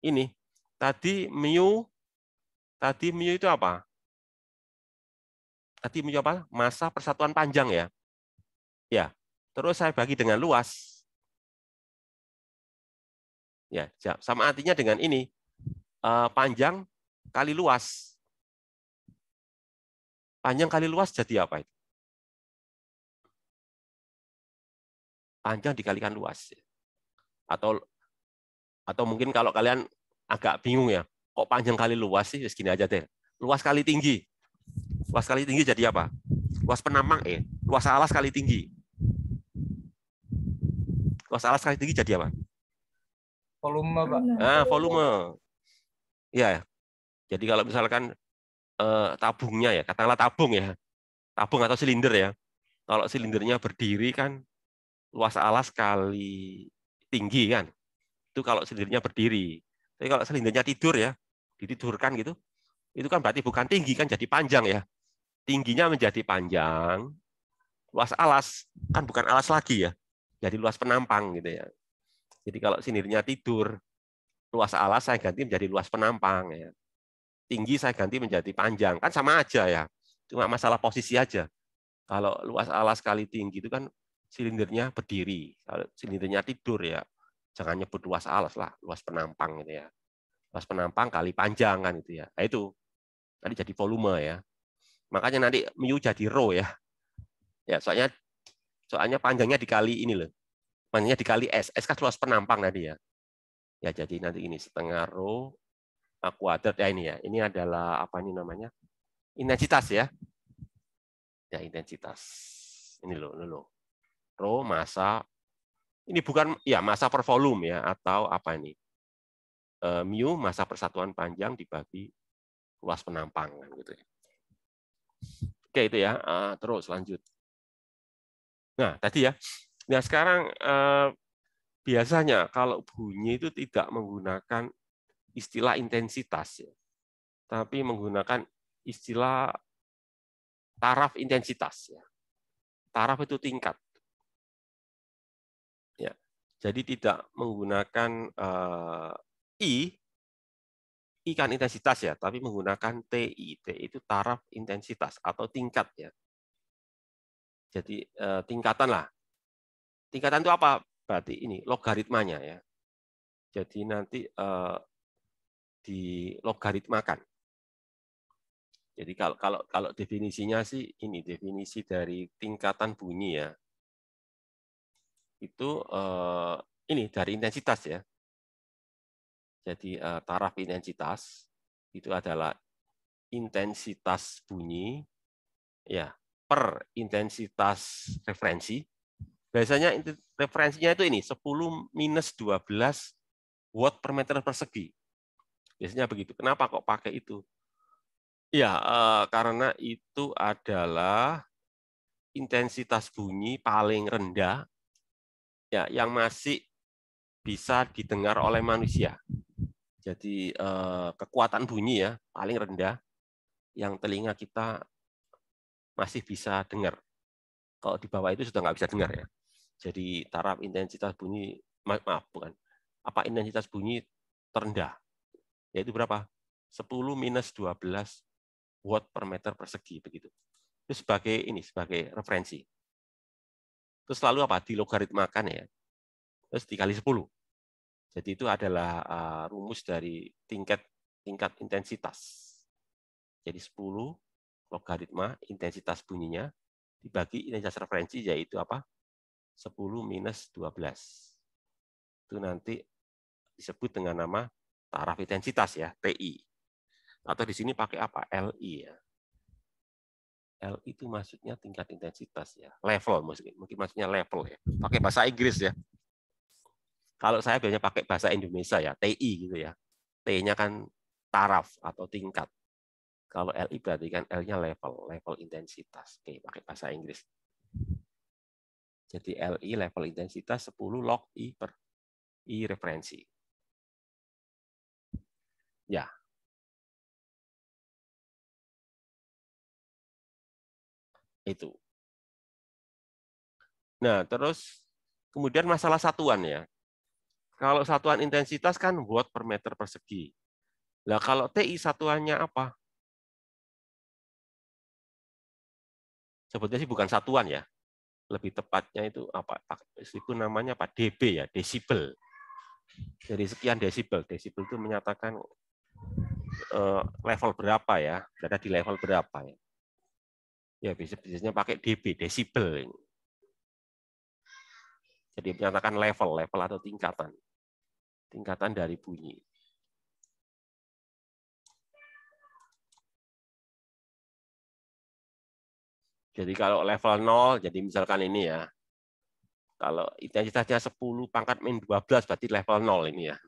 ini tadi mu itu apa? Tadi mu apa? Massa persatuan panjang ya. Ya. Terus saya bagi dengan luas. Ya, sama artinya dengan ini. Panjang kali luas. Panjang kali luas jadi apa itu? Panjang dikalikan luas. Atau mungkin kalau kalian agak bingung ya, kok panjang kali luas sih? Segini aja deh. Luas kali tinggi. Luas kali tinggi jadi apa? Luas penampang luas alas kali tinggi. Luas alas kali tinggi jadi apa? Volume, Pak. Volume. Ya. Jadi kalau misalkan tabungnya ya, katakanlah tabung ya. Tabung atau silinder ya. Kalau silindernya berdiri kan luas alas kali tinggi kan. Itu kalau silindernya berdiri. Tapi kalau silindernya tidur ya, ditidurkan gitu, itu kan berarti bukan tinggi kan jadi panjang ya. Tingginya menjadi panjang, luas alas kan bukan alas lagi ya. Jadi luas penampang gitu ya. Jadi kalau silindernya tidur, luas alas saya ganti menjadi luas penampang ya. Tinggi saya ganti menjadi panjang, kan sama aja ya. Cuma masalah posisi aja. Kalau luas alas kali tinggi itu kan silindernya berdiri. Kalau silindernya tidur ya jangan nyebut luas alas lah, luas penampang gitu ya. Luas penampang kali panjang kan itu ya. Nah itu tadi jadi volume ya. Makanya nanti mu jadi rho ya. Ya, soalnya panjangnya dikali ini loh. Panjangnya dikali S. S kan luas penampang tadi ya. Ya jadi nanti ini setengah rho A kuadrat ya ini ya. Ini adalah apa ini namanya? Intensitas ya. Ya intensitas. Ini loh. Rho massa. Ini bukan ya massa per volume ya atau apa ini? Mu massa persatuan panjang dibagi luas penampang kan gitu ya. Oke, itu ya. Terus lanjut. Nah, tadi ya. Nah, sekarang biasanya kalau bunyi itu tidak menggunakan istilah intensitas, ya, tapi menggunakan istilah taraf intensitas. Ya. Taraf itu tingkat. Ya. Jadi tidak menggunakan I kan intensitas ya, tapi menggunakan TI. TI itu taraf intensitas atau tingkat ya. Jadi tingkatan lah. Tingkatan itu apa? Berarti ini logaritmanya ya. Jadi nanti di logaritmakan. Jadi kalau definisinya sih ini definisi dari tingkatan bunyi ya. Itu ini dari intensitas ya. Jadi taraf intensitas itu adalah intensitas bunyi ya per intensitas referensi. Biasanya referensinya itu ini 10 minus 12 watt per meter persegi. Biasanya begitu. Kenapa kok pakai itu? Ya, karena itu adalah intensitas bunyi paling rendah ya yang masih bisa didengar oleh manusia. Jadi kekuatan bunyi ya paling rendah yang telinga kita masih bisa dengar. Kalau di bawah itu sudah nggak bisa dengar ya. Jadi taraf intensitas bunyi, maaf bukan, apa intensitas bunyi terendah, yaitu berapa? 10 minus 12 watt per meter persegi begitu. Itu sebagai referensi. Terus lalu apa? Dilogaritmakan ya. Terus dikali 10. Jadi itu adalah rumus dari tingkat intensitas. Jadi 10 logaritma intensitas bunyinya dibagi intensitas referensi yaitu apa? 10 minus 12. Itu nanti disebut dengan nama taraf intensitas ya, TI. Atau di sini pakai apa? LI ya. LI itu maksudnya tingkat intensitas ya, level mungkin maksudnya level ya. Pakai bahasa Inggris ya. Kalau saya biasanya pakai bahasa Indonesia ya, TI gitu ya. T-nya kan taraf atau tingkat. Kalau LI berarti kan L-nya level intensitas. Oke, pakai bahasa Inggris. Jadi LI level intensitas 10 log I per I referensi. Ya. Itu. Nah, terus kemudian masalah satuan ya. Kalau satuan intensitas kan watt per meter persegi. Nah, kalau TI satuannya apa? Sebetulnya sih bukan satuan ya. Lebih tepatnya itu apa? Meskipun namanya apa? DB ya, desibel. Jadi sekian desibel. Desibel itu menyatakan level berapa ya, berada di level berapa ya. Ya biasanya pakai dB, desibel. Jadi menyatakan level atau tingkatan dari bunyi. Jadi kalau level 0, jadi misalkan ini ya, kalau intensitasnya 10 pangkat min 12 berarti level 0 ini ya.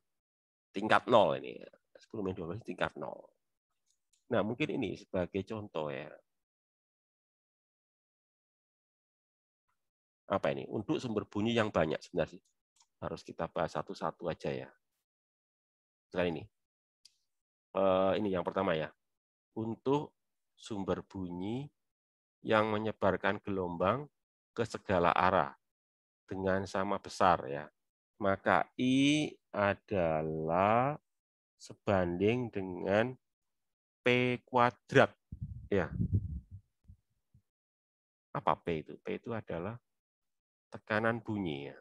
Tingkat 0 ini. 10 min 12 tingkat 0. Nah, mungkin ini sebagai contoh ya. Apa ini? Untuk sumber bunyi yang banyak sebenarnya. Harus kita bahas satu-satu aja ya. Sekarang ini. Ini yang pertama ya. Untuk sumber bunyi yang menyebarkan gelombang ke segala arah dengan sama besar ya. Maka I adalah sebanding dengan P kuadrat ya. Apa P itu? P itu adalah tekanan bunyi ya.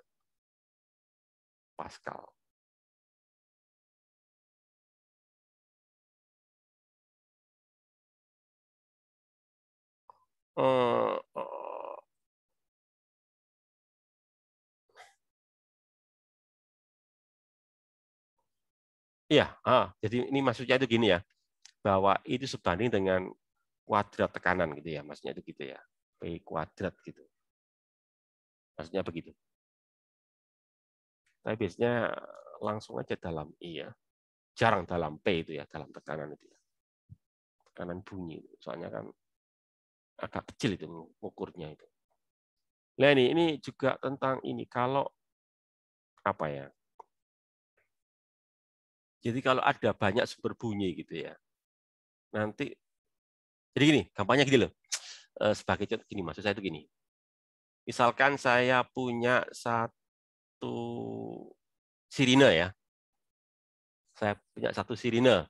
Pascal. Iya, jadi ini maksudnya itu gini ya, bahwa itu sebanding dengan kuadrat tekanan gitu ya, maksudnya itu gitu ya, P kuadrat gitu, maksudnya begitu. Tapi biasanya langsung aja dalam I ya, jarang dalam P itu ya, dalam tekanan itu ya, tekanan bunyi, soalnya kan agak kecil itu ukurnya itu. Nah ini juga tentang ini kalau apa ya? Jadi kalau ada banyak sumber bunyi gitu ya, nanti jadi gini, gampangnya gini loh. Sebagai contoh gini, maksud saya itu gini. Misalkan saya punya satu sirine ya, saya punya satu sirine,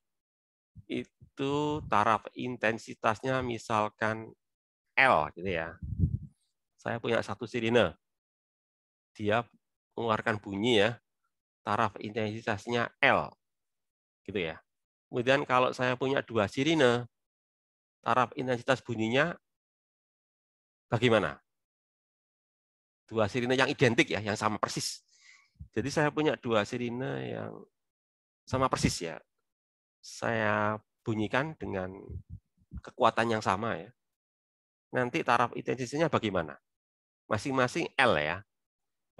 itu taraf intensitasnya misalkan L gitu ya. Saya punya satu sirine, dia mengeluarkan bunyi ya, taraf intensitasnya L gitu ya. Kemudian kalau saya punya dua sirine, taraf intensitas bunyinya bagaimana? Dua sirine yang identik ya, yang sama persis. Jadi saya punya dua sirine yang sama persis ya. Saya bunyikan dengan kekuatan yang sama ya. Nanti taraf intensitasnya bagaimana? Masing-masing L ya.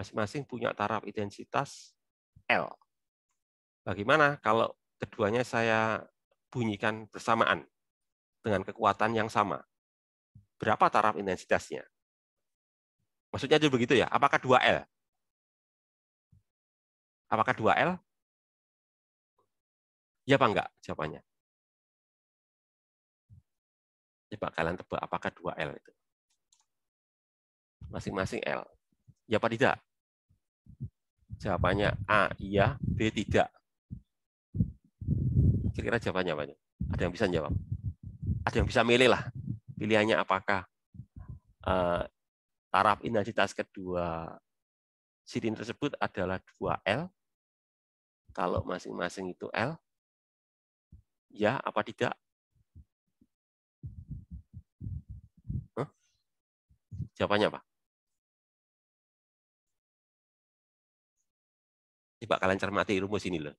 Masing-masing punya taraf intensitas L. Bagaimana kalau keduanya saya bunyikan bersamaan dengan kekuatan yang sama? Berapa taraf intensitasnya? Maksudnya itu begitu ya? Apakah 2L? Apakah 2L? Ya apa enggak jawabannya? Coba kalian tebak apakah 2L itu? Masing-masing L. Ya apa tidak? Jawabannya A, iya, B, tidak. Kira-kira jawabannya apa? Ada yang bisa jawab? Ada yang bisa milih lah. Pilihannya apakah taraf intensitas kedua sirine tersebut adalah 2L, kalau masing-masing itu L, ya apa tidak? Huh? Jawabannya apa? Coba kalian cermati rumus ini loh.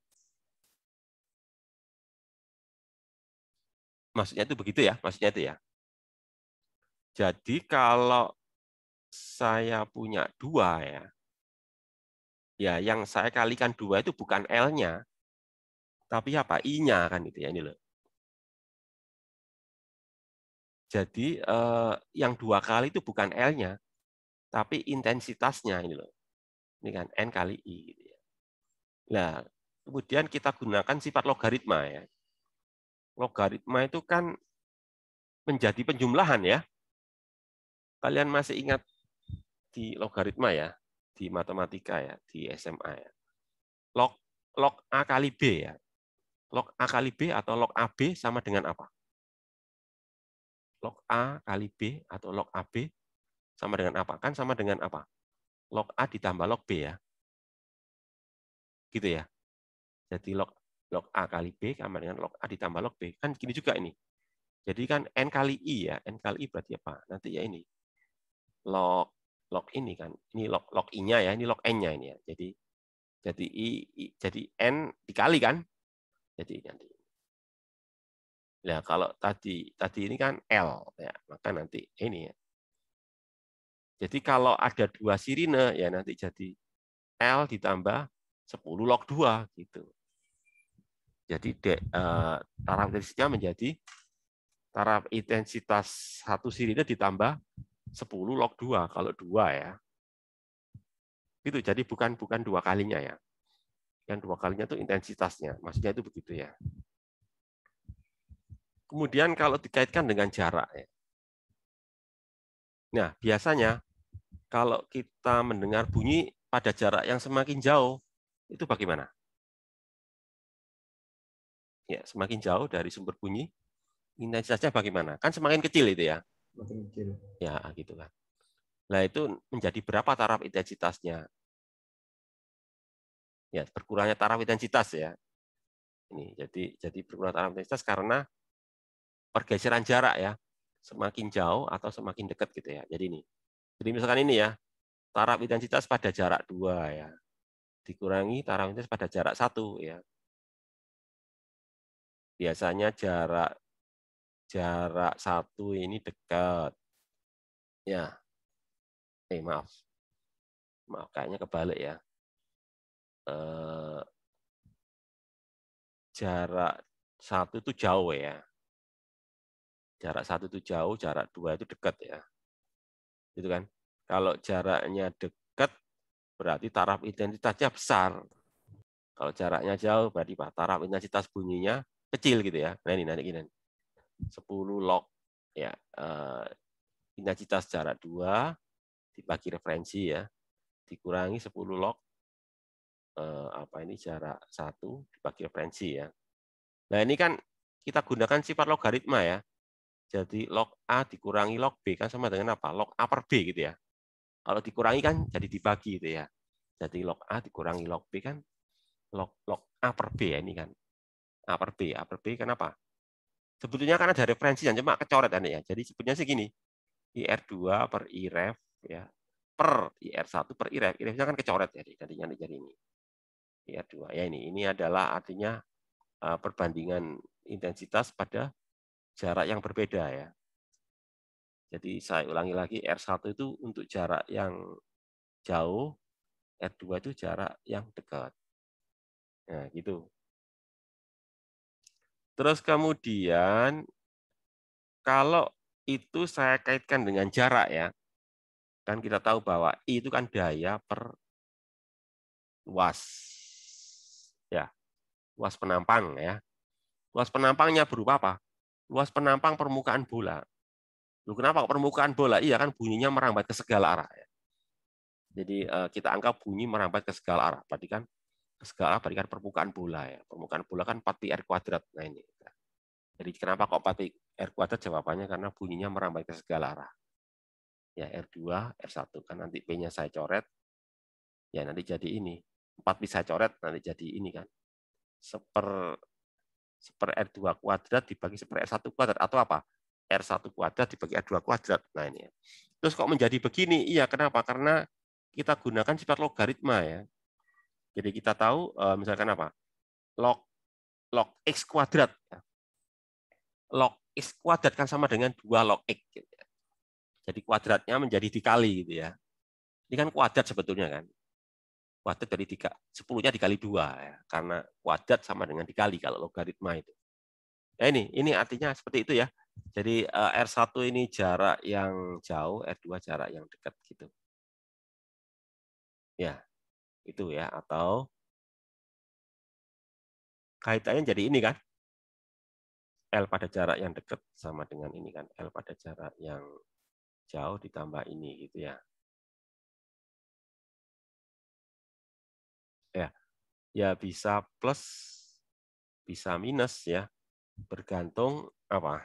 Maksudnya itu begitu ya, maksudnya itu ya. Jadi kalau saya punya dua ya, ya yang saya kalikan dua itu bukan L-nya, tapi apa? I-nya kan itu ya ini loh. Jadi yang dua kali itu bukan L-nya, tapi intensitasnya ini loh. Ini kan N kali I. Gitu ya. Nah, kemudian kita gunakan sifat logaritma ya. Logaritma itu kan menjadi penjumlahan ya. Kalian masih ingat di logaritma ya, di matematika ya, di SMA ya. Log log A kali B ya. Log A kali B atau log AB sama dengan apa? Log A kali B atau log AB sama dengan apa? Kan sama dengan apa? Log A ditambah log B ya. Gitu ya. Jadi log log A kali B sama dengan log A ditambah log B. Kan gini juga ini. Jadi kan N kali I ya. N kali I berarti apa? Nanti ya ini. Log log ini kan. Ini log log I-nya ya, ini log N-nya ini ya. Jadi jadi N dikali kan? Jadi nanti. Nah, kalau tadi ini kan L ya, maka nanti ini ya. Jadi kalau ada dua sirine ya nanti jadi L ditambah 10 log 2 gitu. Jadi taraf intensitasnya menjadi taraf intensitas satu sirine ditambah 10 log 2 kalau 2 ya. Itu jadi bukan dua kalinya ya. Yang dua kalinya itu intensitasnya. Maksudnya itu begitu ya. Kemudian kalau dikaitkan dengan jarak ya. Nah, biasanya kalau kita mendengar bunyi pada jarak yang semakin jauh, itu bagaimana? Ya, semakin jauh dari sumber bunyi, intensitasnya bagaimana? Kan semakin kecil itu ya. Semakin kecil. Ya, gitu kan. Nah, itu menjadi berapa taraf intensitasnya? Ya, berkurangnya taraf intensitas ya. Ini jadi berkurang taraf intensitas karena pergeseran jarak ya. Semakin jauh atau semakin dekat gitu ya. Jadi ini. Jadi misalkan ini ya, taraf intensitas pada jarak 2 ya. Dikurangi taraf intensitas pada jarak 1 ya. Biasanya jarak jarak 1 ini dekat. Ya. Maaf. Maaf kayaknya kebalik ya. Jarak 1 itu jauh ya. Jarak 1 itu jauh, jarak 2 itu dekat ya. Gitu kan. Kalau jaraknya dekat berarti taraf intensitasnya besar. Kalau jaraknya jauh berarti taraf intensitas bunyinya kecil gitu ya. Nah ini nanti gini. 10 log ya, intensitas jarak 2 dibagi referensi ya, dikurangi 10 log jarak 1 dibagi referensi ya. Nah, ini kan kita gunakan sifat logaritma ya. Jadi log A dikurangi log B kan sama dengan apa? Log A per B gitu ya. Kalau dikurangi kan jadi dibagi gitu ya. Jadi log A dikurangi log B kan log A per B ya ini kan. A per B kenapa? Sebetulnya kan ada referensi yang cuma kecoret kan ya. Jadi sebetulnya segini. IR2 per IREF ya. Per IR1 per IREF. IREF-nya kan kecoret ya. Jadi ini. IR2 ya ini adalah artinya perbandingan intensitas pada jarak yang berbeda ya. Jadi saya ulangi lagi, R1 itu untuk jarak yang jauh, R2 itu jarak yang dekat. Nah, gitu. Terus kemudian, kalau itu saya kaitkan dengan jarak ya, kan kita tahu bahwa I itu kan daya per luas. Ya, luas penampang ya. Luas penampangnya berupa apa? Luas penampang permukaan bola. Loh, kenapa permukaan bola? Iya kan bunyinya merambat ke segala arah. Ya. Jadi kita anggap bunyi merambat ke segala arah. Berarti kan ke segala arah, berarti kan permukaan bola ya. Permukaan bola kan 4πr kuadrat. Nah ini. Jadi kenapa kok 4πr kuadrat? Jawabannya karena bunyinya merambat ke segala arah. Ya R2, R1 kan nanti P-nya saya coret. Ya nanti jadi ini. 4 bisa coret nanti jadi ini kan. Seper R2 kuadrat dibagi seper R1 kuadrat atau apa? R1 kuadrat dibagi R2 kuadrat. Nah ini ya. Terus kok menjadi begini? Iya, kenapa? Karena kita gunakan sifat logaritma ya. Jadi kita tahu misalkan apa? Log X kuadrat. Log X kuadrat kan sama dengan 2 log X. Gitu ya. Jadi kuadratnya menjadi dikali gitu ya. Ini kan kuadrat sebetulnya kan. Kuadrat dari 10-nya dikali 2 ya. Karena kuadrat sama dengan dikali kalau logaritma itu. Ya ini artinya seperti itu ya. Jadi R1 ini jarak yang jauh, R2 jarak yang dekat gitu. Ya, itu ya. Atau kaitannya jadi ini kan. L pada jarak yang dekat sama dengan ini kan. L pada jarak yang jauh ditambah ini gitu ya. Ya bisa plus, bisa minus ya. Bergantung apa?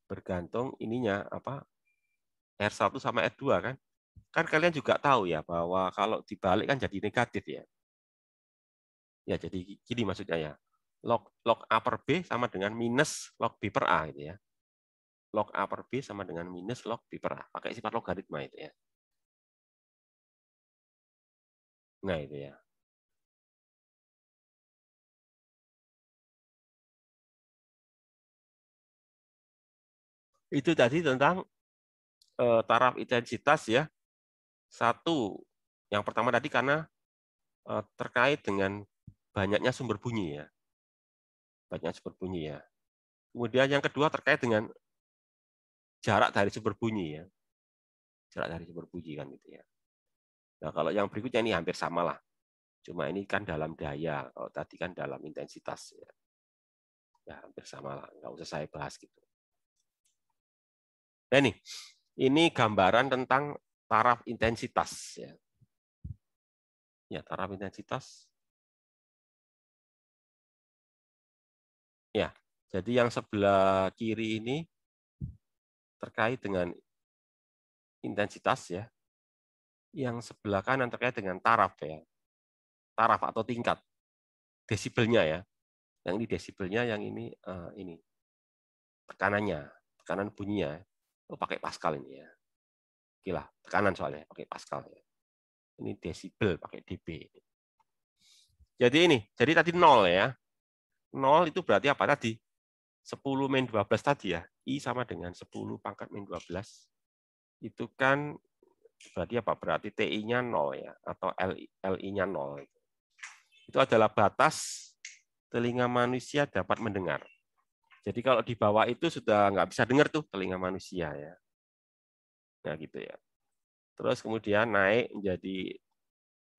Bergantung ininya apa? R1 sama R2 kan. Kan kalian juga tahu ya bahwa kalau dibalik kan jadi negatif ya. Ya jadi gini maksudnya ya. Log A per B sama dengan minus log B per A gitu ya. Log A per B sama dengan minus log B per A. Pakai sifat logaritma itu ya. Nah itu ya. Itu tadi tentang taraf intensitas ya. Satu, yang pertama tadi karena terkait dengan banyaknya sumber bunyi ya. Banyaknya sumber bunyi ya. Kemudian yang kedua terkait dengan jarak dari sumber bunyi ya. Jarak dari sumber bunyi kan gitu ya. Nah, kalau yang berikutnya ini hampir sama lah. Cuma ini kan dalam daya, kalau tadi kan dalam intensitas ya. Ya hampir sama lah, nggak usah saya bahas gitu. Nah ini gambaran tentang taraf intensitas ya. Ya, taraf intensitas. Ya, jadi yang sebelah kiri ini terkait dengan intensitas ya. Yang sebelah kanan terkait dengan taraf ya. Taraf atau tingkat. Desibelnya ya. Yang ini desibelnya, yang ini tekanannya, tekanan bunyinya. Oh, pakai Pascal ini ya. Gila, tekanan soalnya pakai Pascal ya. Ini desibel pakai dB. Jadi ini, jadi tadi 0 ya. 0 itu berarti apa tadi? 10 min 12 tadi ya. I sama dengan 10 pangkat min 12. Itu kan berarti apa? Berarti TI-nya 0 ya, atau LI-nya 0. Itu adalah batas telinga manusia dapat mendengar. Jadi kalau di bawah itu sudah nggak bisa dengar tuh telinga manusia ya. Nah gitu ya. Terus kemudian naik menjadi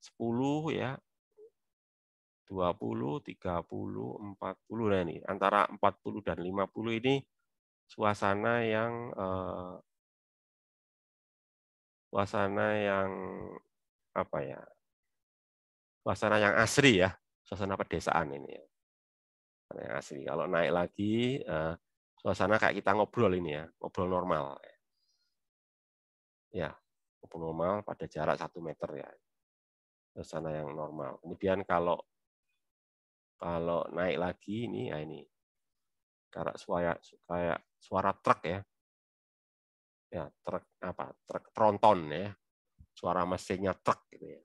10 ya, 20, 30, 40. Nah ini antara 40 dan 50 ini suasana yang apa ya? Suasana yang asri ya, suasana pedesaan ini ya. Yang asli. Kalau naik lagi suasana kayak kita ngobrol ini ya, ngobrol normal. Ya, ngobrol normal pada jarak 1 meter ya. Suasana yang normal. Kemudian kalau naik lagi ini ya ini kayak suara truk ya. Ya, truk apa? Truk tronton ya. Suara mesinnya truk gitu ya.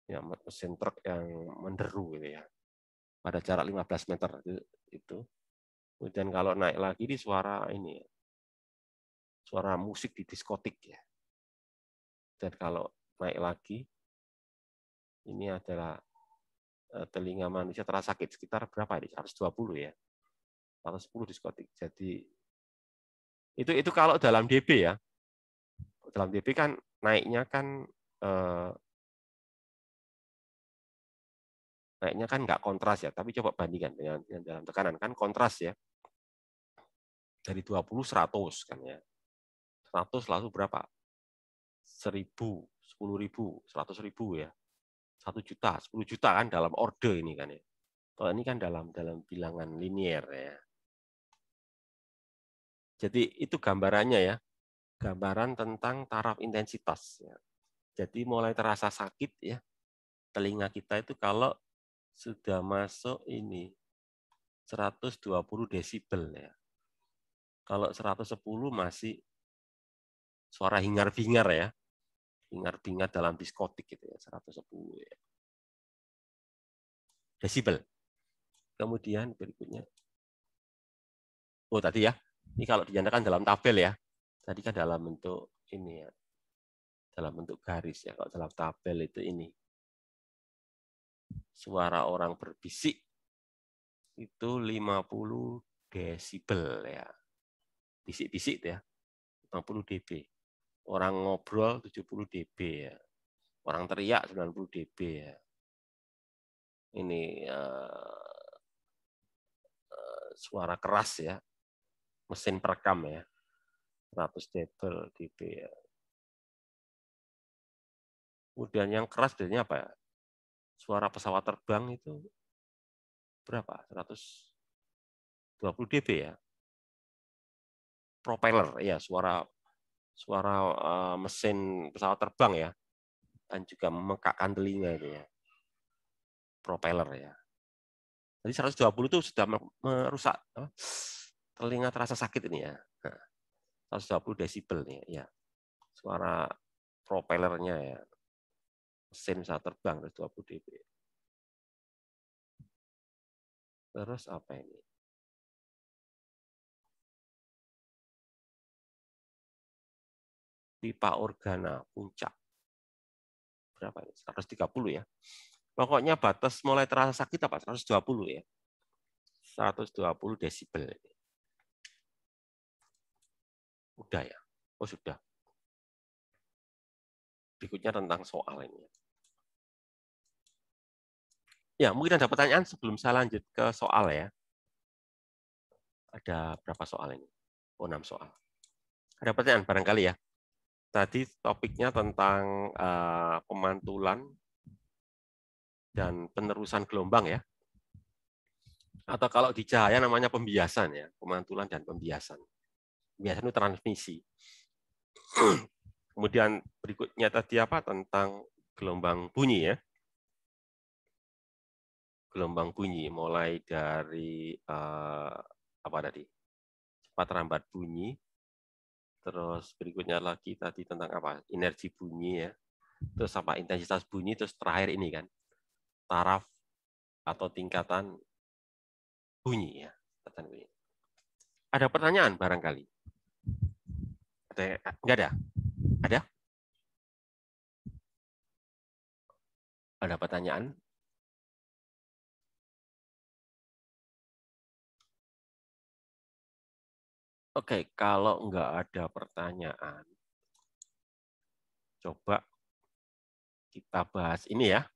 Ya, mesin truk yang menderu gitu ya. Pada jarak 15 meter itu. Kemudian kalau naik lagi di suara ini ya. Suara musik di diskotik ya. Dan kalau naik lagi ini adalah telinga manusia terasa sakit sekitar berapa ini? 120 ya. 110 diskotik. Jadi itu kalau dalam dB ya. Dalam dB kan naiknya kan nggak kontras ya, tapi coba bandingkan dengan dalam tekanan kan kontras ya. Dari 20 100 kan ya. 100 lalu berapa? 1000, 10.000, 100.000 ya. 1 juta, 10 juta kan dalam orde ini kan ya. Kalau ini kan dalam bilangan linier ya. Jadi itu gambarannya ya. Gambaran tentang taraf intensitas ya. Jadi mulai terasa sakit ya telinga kita itu kalau sudah masuk ini 120 desibel ya. Kalau 110 masih suara hingar-bingar ya. Hingar-bingar dalam diskotik gitu ya, 110 ya. Desibel. Kemudian berikutnya. Oh tadi ya, ini kalau dinyatakan dalam tabel ya. Tadi kan dalam bentuk ini ya. Dalam bentuk garis ya. Kalau dalam tabel itu ini. Suara orang berbisik itu 50 desibel ya. Bisik-bisik ya. 50 dB. Orang ngobrol 70 dB ya. Orang teriak 90 dB ya. Ini suara keras ya. Mesin perekam ya. 100 dB ya. Kemudian yang keras biasanya apa ya? Suara pesawat terbang itu berapa? 120 dB ya. Propeller ya, suara mesin pesawat terbang ya. Dan juga memekakkan telinga itu ya. Propeller ya. Jadi 120 itu sudah merusak telinga terasa sakit ini ya. Nah, 120 desibel nih ya. Suara propellernya ya. Mesin pesawat terbang 120 dB. Terus apa ini? Pipa organa puncak. Berapa ini? 130 ya. Pokoknya batas mulai terasa sakit apa? 120 ya. 120 desibel. Udah ya? Oh sudah. Berikutnya tentang soal ini. Ya, mungkin ada pertanyaan sebelum saya lanjut ke soal ya. Ada berapa soal ini? Oh, 6 soal. Ada pertanyaan barangkali ya. Tadi topiknya tentang pemantulan dan penerusan gelombang ya. Atau kalau di cahaya namanya pembiasan ya, pemantulan dan pembiasan. Pembiasan itu transmisi. Kemudian berikutnya tadi apa tentang gelombang bunyi ya. Gelombang bunyi mulai dari apa tadi? Cepat lambat bunyi. Terus berikutnya lagi tadi tentang apa? Energi bunyi ya. Terus apa? Intensitas bunyi. Terus terakhir ini kan taraf atau tingkatan bunyi ya. Ada pertanyaan barangkali? Enggak ada? Ada? Ada pertanyaan? Oke, kalau nggak ada pertanyaan, coba kita bahas ini ya.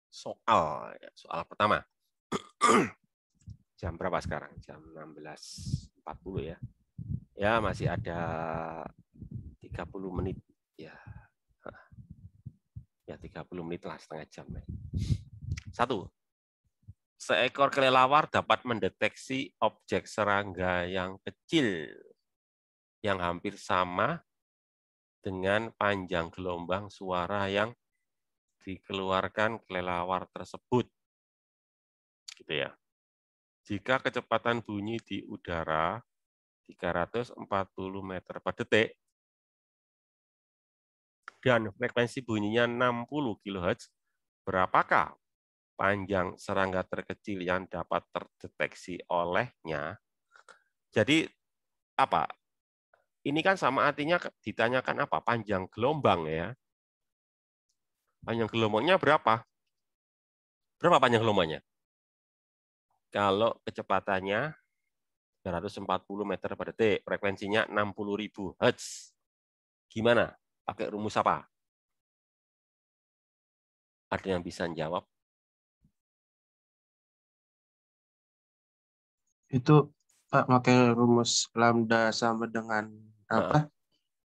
Soal pertama. Jam berapa sekarang? Jam 16.40 ya. Ya, masih ada 30 menit. Ya, 30 menit lah, setengah jam. 1. Seekor kelelawar dapat mendeteksi objek serangga yang kecil yang hampir sama dengan panjang gelombang suara yang dikeluarkan kelelawar tersebut. Gitu ya. Jika kecepatan bunyi di udara 340 meter per detik dan frekuensi bunyinya 60 kHz, berapakah panjang serangga terkecil yang dapat terdeteksi olehnya? Jadi apa? Ini kan sama artinya ditanyakan apa? Panjang gelombang ya. Panjang gelombangnya berapa? Berapa panjang gelombangnya? Kalau kecepatannya 340 meter per detik, frekuensinya 60.000 Hz. Gimana? Pakai rumus apa? Ada yang bisa jawab? Itu Pak pakai rumus lambda sama dengan apa?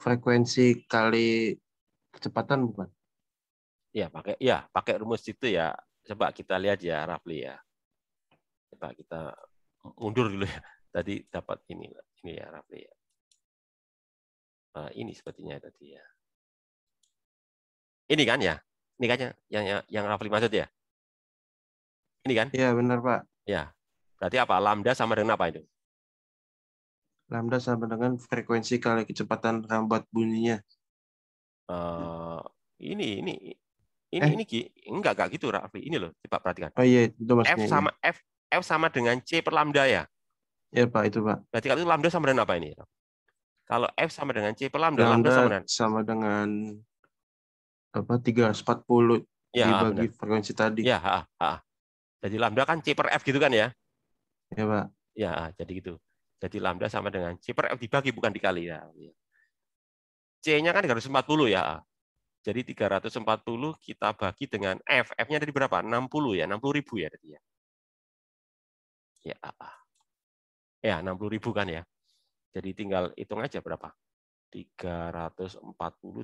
Frekuensi kali kecepatan bukan? Pakai rumus itu ya. Coba kita lihat ya, Rafli ya. Coba kita mundur dulu ya. Tadi dapat ini ya, Rafli ya. Ini sepertinya tadi ya. Ini kan ya? Ini kan yang Rafli maksud ya? Ini kan? Iya, benar, Pak. Ya. Berarti apa? Lambda sama dengan apa itu? Lambda sama dengan frekuensi kali kecepatan rambat bunyinya. Ini enggak gitu, Rafli. Ini loh, coba perhatikan. Oh iya, itu F maksudnya. sama F sama dengan C per lambda ya. Ya, Pak, itu, Pak. Berarti kalau itu lambda sama dengan apa ini? Kalau F sama dengan C per lambda Lambda sama dengan sama dengan apa? 340 ya, dibagi benar. frekuensi tadi. Ya, jadi lambda kan C per F gitu kan ya? Ya, Pak. Ya, jadi gitu. Jadi lambda sama dengan C per F dibagi bukan dikali ya. C-nya kan 340 ya. Jadi 340 kita bagi dengan F. F-nya tadi berapa? 60 ya, 60.000 ya tadi ya. Ya, 60.000 kan ya. Jadi tinggal hitung aja berapa. 340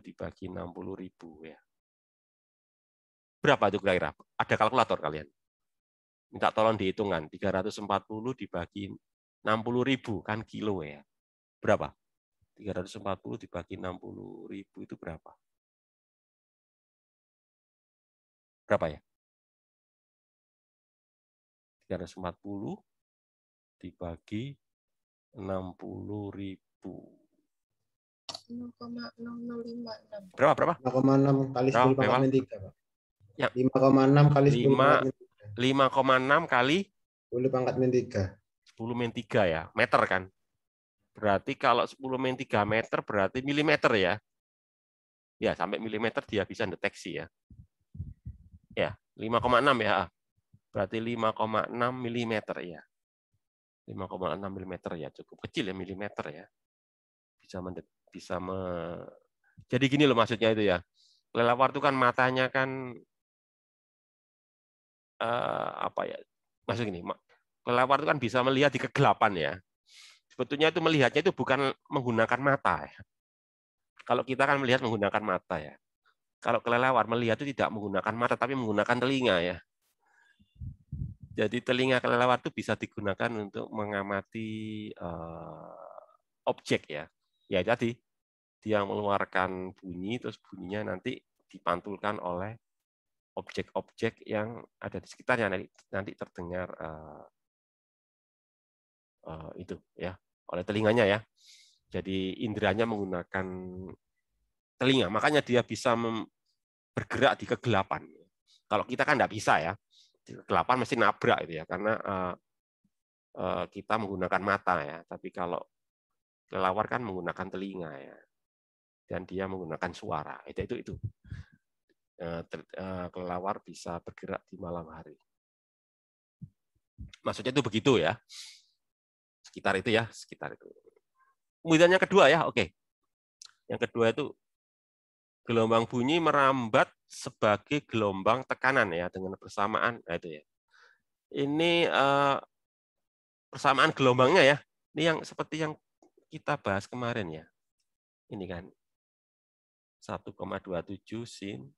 dibagi 60.000 ya. Berapa itu kira-kira? Ada kalkulator kalian? Minta tolong dihitungkan. 340 dibagi 60.000 kan kilo ya. Berapa? 340 dibagi 60.000 itu berapa? Berapa ya? 340 dibagi 60.000. 0,0056. Berapa? 5,6 kali 10 pangkat min 3, Pak. Ya. 5,6 kali 10 pangkat min 5,6 kali 10 pangkat min 3. 10 min 3 ya, meter kan. Berarti kalau 10 min 3 meter berarti milimeter ya. Ya, sampai milimeter dia bisa deteksi ya. Ya, 5,6 ya. Berarti 5,6 milimeter ya. 5,6 milimeter ya, cukup kecil ya milimeter ya. Jadi gini loh maksudnya itu ya. Kelelawar itu kan matanya kan apa ya? Maksud gini, kelelawar itu kan bisa melihat di kegelapan ya. Sebetulnya itu melihatnya itu bukan menggunakan mata ya. Kalau kita kan melihat menggunakan mata ya. Kalau kelelawar melihat itu tidak menggunakan mata tapi menggunakan telinga ya. Jadi telinga kelelawar itu bisa digunakan untuk mengamati objek ya. Ya tadi dia mengeluarkan bunyi terus bunyinya nanti dipantulkan oleh objek-objek yang ada di sekitarnya nanti terdengar itu ya oleh telinganya ya. Jadi inderanya menggunakan telinga, makanya dia bisa bergerak di kegelapan. Kalau kita kan nggak bisa ya, di kegelapan mesti nabrak itu ya, karena kita menggunakan mata ya. Tapi kalau kelelawar kan menggunakan telinga ya, dan dia menggunakan suara. Itu. Kelelawar bisa bergerak di malam hari. Maksudnya itu begitu ya. sekitar itu ya, sekitar itu. Kemudian yang kedua ya, oke. Yang kedua itu gelombang bunyi merambat sebagai gelombang tekanan ya dengan persamaan. Nah, itu ya. Ini persamaan gelombangnya ya. Ini yang seperti yang kita bahas kemarin ya. Ini kan 1,27 sin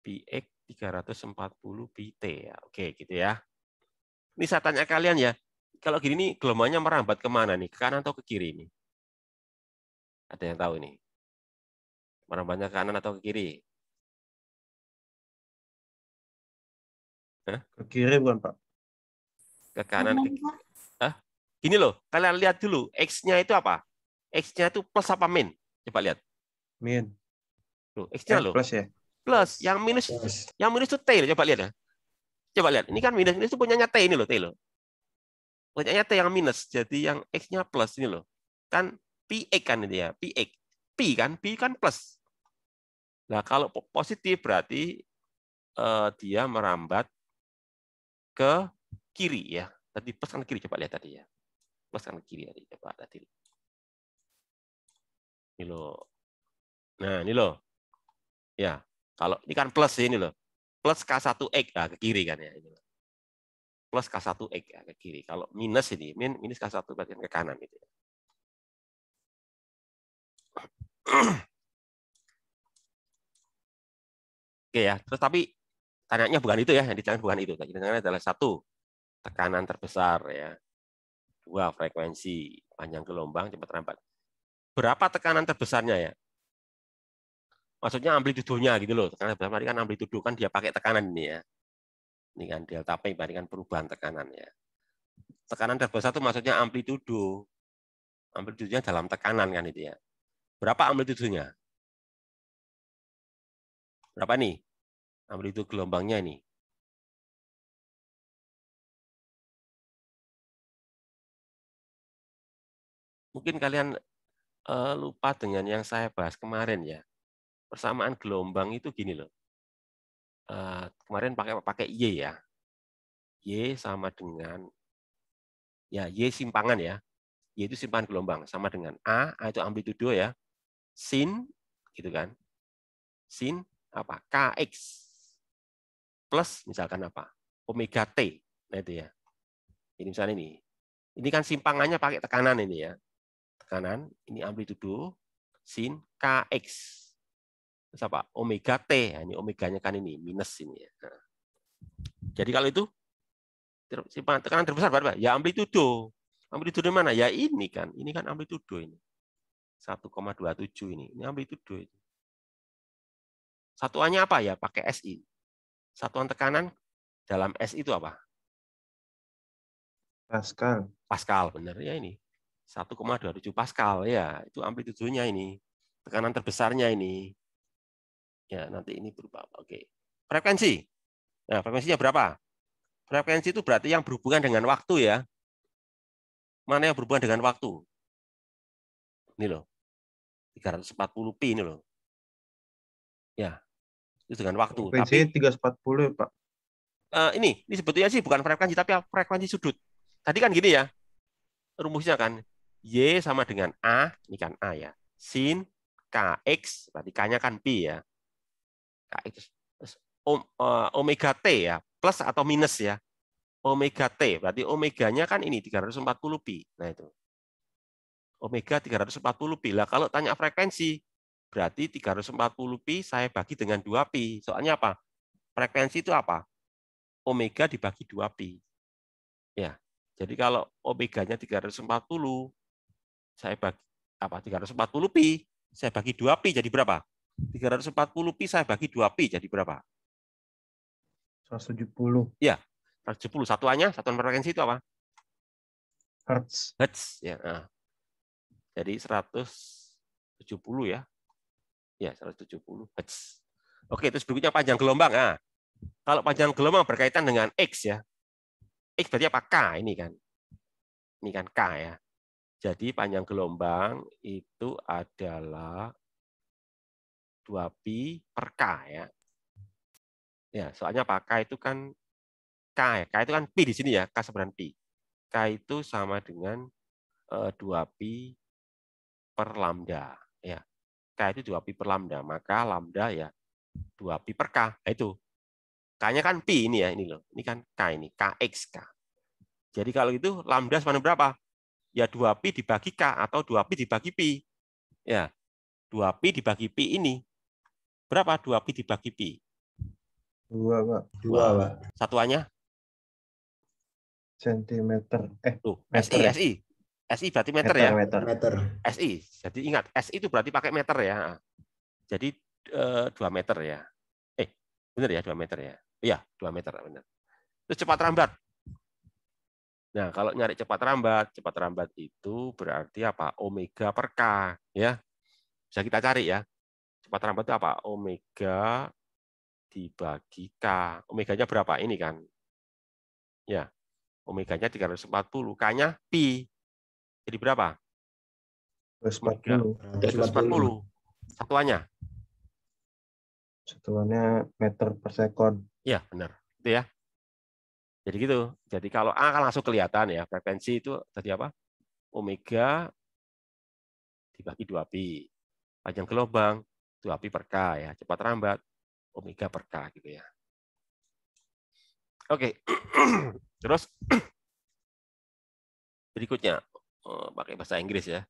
px 340 pt ya. Oke, gitu ya. Ini saya tanya kalian ya. Kalau gini nih gelombangnya merambat kemana nih? Ke kanan atau ke kiri ini? Ada yang tahu ini? Merambatnya ke kanan atau ke kiri? Hah? Ke kiri bukan, Pak? Ke kanan, ke kiri. Hah? Gini loh, kalian lihat dulu. X-nya itu apa? X-nya itu plus apa min? Coba lihat. Min. Loh, X-nya loh. Plus ya? Plus. Yang minus itu T loh. Coba lihat ya. Coba lihat. Ini kan minus. Ini tuh punyanya T ini loh. T loh. Punyanya T yang minus. Jadi yang X-nya plus ini loh. Kan PX kan ini ya. PX. P kan plus. Nah, kalau positif berarti dia merambat ke kiri ya. Tadi plus kan kiri, coba lihat tadi ya. Plus kan kiri tadi, coba tadi. Ini loh. Nah, ini loh. Ya, kalau ini kan plus ini loh. Plus K1X nah, ke kiri kan ya. Ini loh. Plus K1X ya, ke kiri. Kalau minus ini, minus K1 berarti ke kanan gitu ya. Oke ya, terus tapi tanyanya bukan itu ya, yang ditanyakan bukan itu. Yang ditanyakan adalah satu, tekanan terbesar ya. Dua, frekuensi, panjang gelombang, cepat rambat. Berapa tekanan terbesarnya ya? Maksudnya amplitudonya gitu loh. Tekanan terbesar kan amplitudo kan dia pakai tekanan ini ya. Ini kan delta P berarti kan perubahan tekanan ya. Tekanan terbesar itu maksudnya amplitudo. Amplitudonya dalam tekanan kan itu ya. Berapa amplitudonya? Berapa nih? Amplitudo gelombangnya ini. Mungkin kalian lupa dengan yang saya bahas kemarin ya. Persamaan gelombang itu gini loh. Kemarin pakai Y ya. Y sama dengan ya Y simpangan ya. Y itu simpangan gelombang sama dengan A itu amplitudo ya. Sin gitu kan. Sin apa? Kx plus misalkan apa? Omega T. Nah itu ya. Ini misalnya ini. Ini kan simpangannya pakai tekanan ini ya. Tekanan, ini amplitudo sin Kx. Terus apa? Omega T. Nah, ini omeganya kan ini minus ini ya. Nah. Jadi kalau itu simpangan tekanan terbesar berapa? Ya amplitudo. Amplitudo mana? Ya ini kan. Ini kan amplitudo ini. 1,27 ini. Ini amplitudo itu. Satuannya apa ya? Pakai SI. Satuan tekanan dalam SI itu apa? Pascal. Pascal, benar ya ini. 1,27 Pascal ya. Itu amplitudonya ini. Tekanan terbesarnya ini. Ya, nanti ini berubah. Oke. Frekuensi. Nah, frekuensinya berapa? Frekuensi itu berarti yang berhubungan dengan waktu ya. Mana yang berhubungan dengan waktu? Ini loh. 340p ini loh. Ya. Itu dengan waktu. Frekuensinya 340 ya, Pak. Ini sebetulnya sih bukan frekuensi tapi frekuensi sudut. Tadi kan gini ya. Rumusnya kan Y sama dengan A, ini kan A ya. Sin Kx, berarti K-nya kan P ya. Kx omega T ya, plus atau minus ya. Omega T, berarti omeganya kan ini 340pi. Nah itu. Omega 340pi. Lah kalau tanya frekuensi, berarti 340pi saya bagi dengan 2pi. Soalnya apa? Frekuensi itu apa? Omega dibagi 2pi. Ya. Jadi kalau omeganya 340, saya bagi apa? 340pi, saya bagi 2pi jadi berapa? 340pi saya bagi 2pi jadi berapa? 170. Ya, 170. Satuan frekuensi itu apa? Hertz. Hertz ya. Nah. Jadi 170 ya. Ya, 170 Hertz. Oke, terus berikutnya panjang gelombang. Nah, kalau panjang gelombang berkaitan dengan X ya. X berarti apa? K ini kan. Ini kan K ya. Jadi panjang gelombang itu adalah 2pi per K ya. Ya, soalnya apa? K itu kan K ya. K itu kan pi di sini ya, K seberan pi. K itu sama dengan 2pi per lambda. Ya. K itu 2pi per lambda, maka lambda ya 2pi per K. Nah, itu. K-nya kan pi ini ya, ini loh. Ini kan K ini, KX. Jadi kalau itu lambda sama berapa? Ya 2pi dibagi K atau 2pi dibagi pi. Ya. 2pi dibagi pi ini. Berapa 2pi dibagi pi? 2, Pak. 2, Pak. Satuannya? Sentimeter. Tuh, Meter SI, ya? SI. SI berarti meter ya? Meter. Meter. SI. Jadi ingat, SI itu berarti pakai meter ya. Jadi 2 meter ya. Benar ya 2 meter ya? Iya, 2 meter benar. Terus cepat rambat. Nah, kalau nyari cepat rambat itu berarti apa? Omega per K ya. Bisa kita cari ya. Cepat rambat itu apa? Omega dibagi K. Omeganya berapa? Ini kan. Ya. Omeganya 340, K-nya pi. Jadi berapa? 140. 340. Satuannya? Satuannya meter per sekon. Iya, benar. Itu ya. Jadi gitu. Jadi kalau A kan langsung kelihatan ya. Frekuensi itu tadi apa? Omega dibagi 2pi. Panjang gelombang 2pi per K ya. Cepat rambat omega per K gitu ya. Oke. Terus berikutnya pakai bahasa Inggris ya.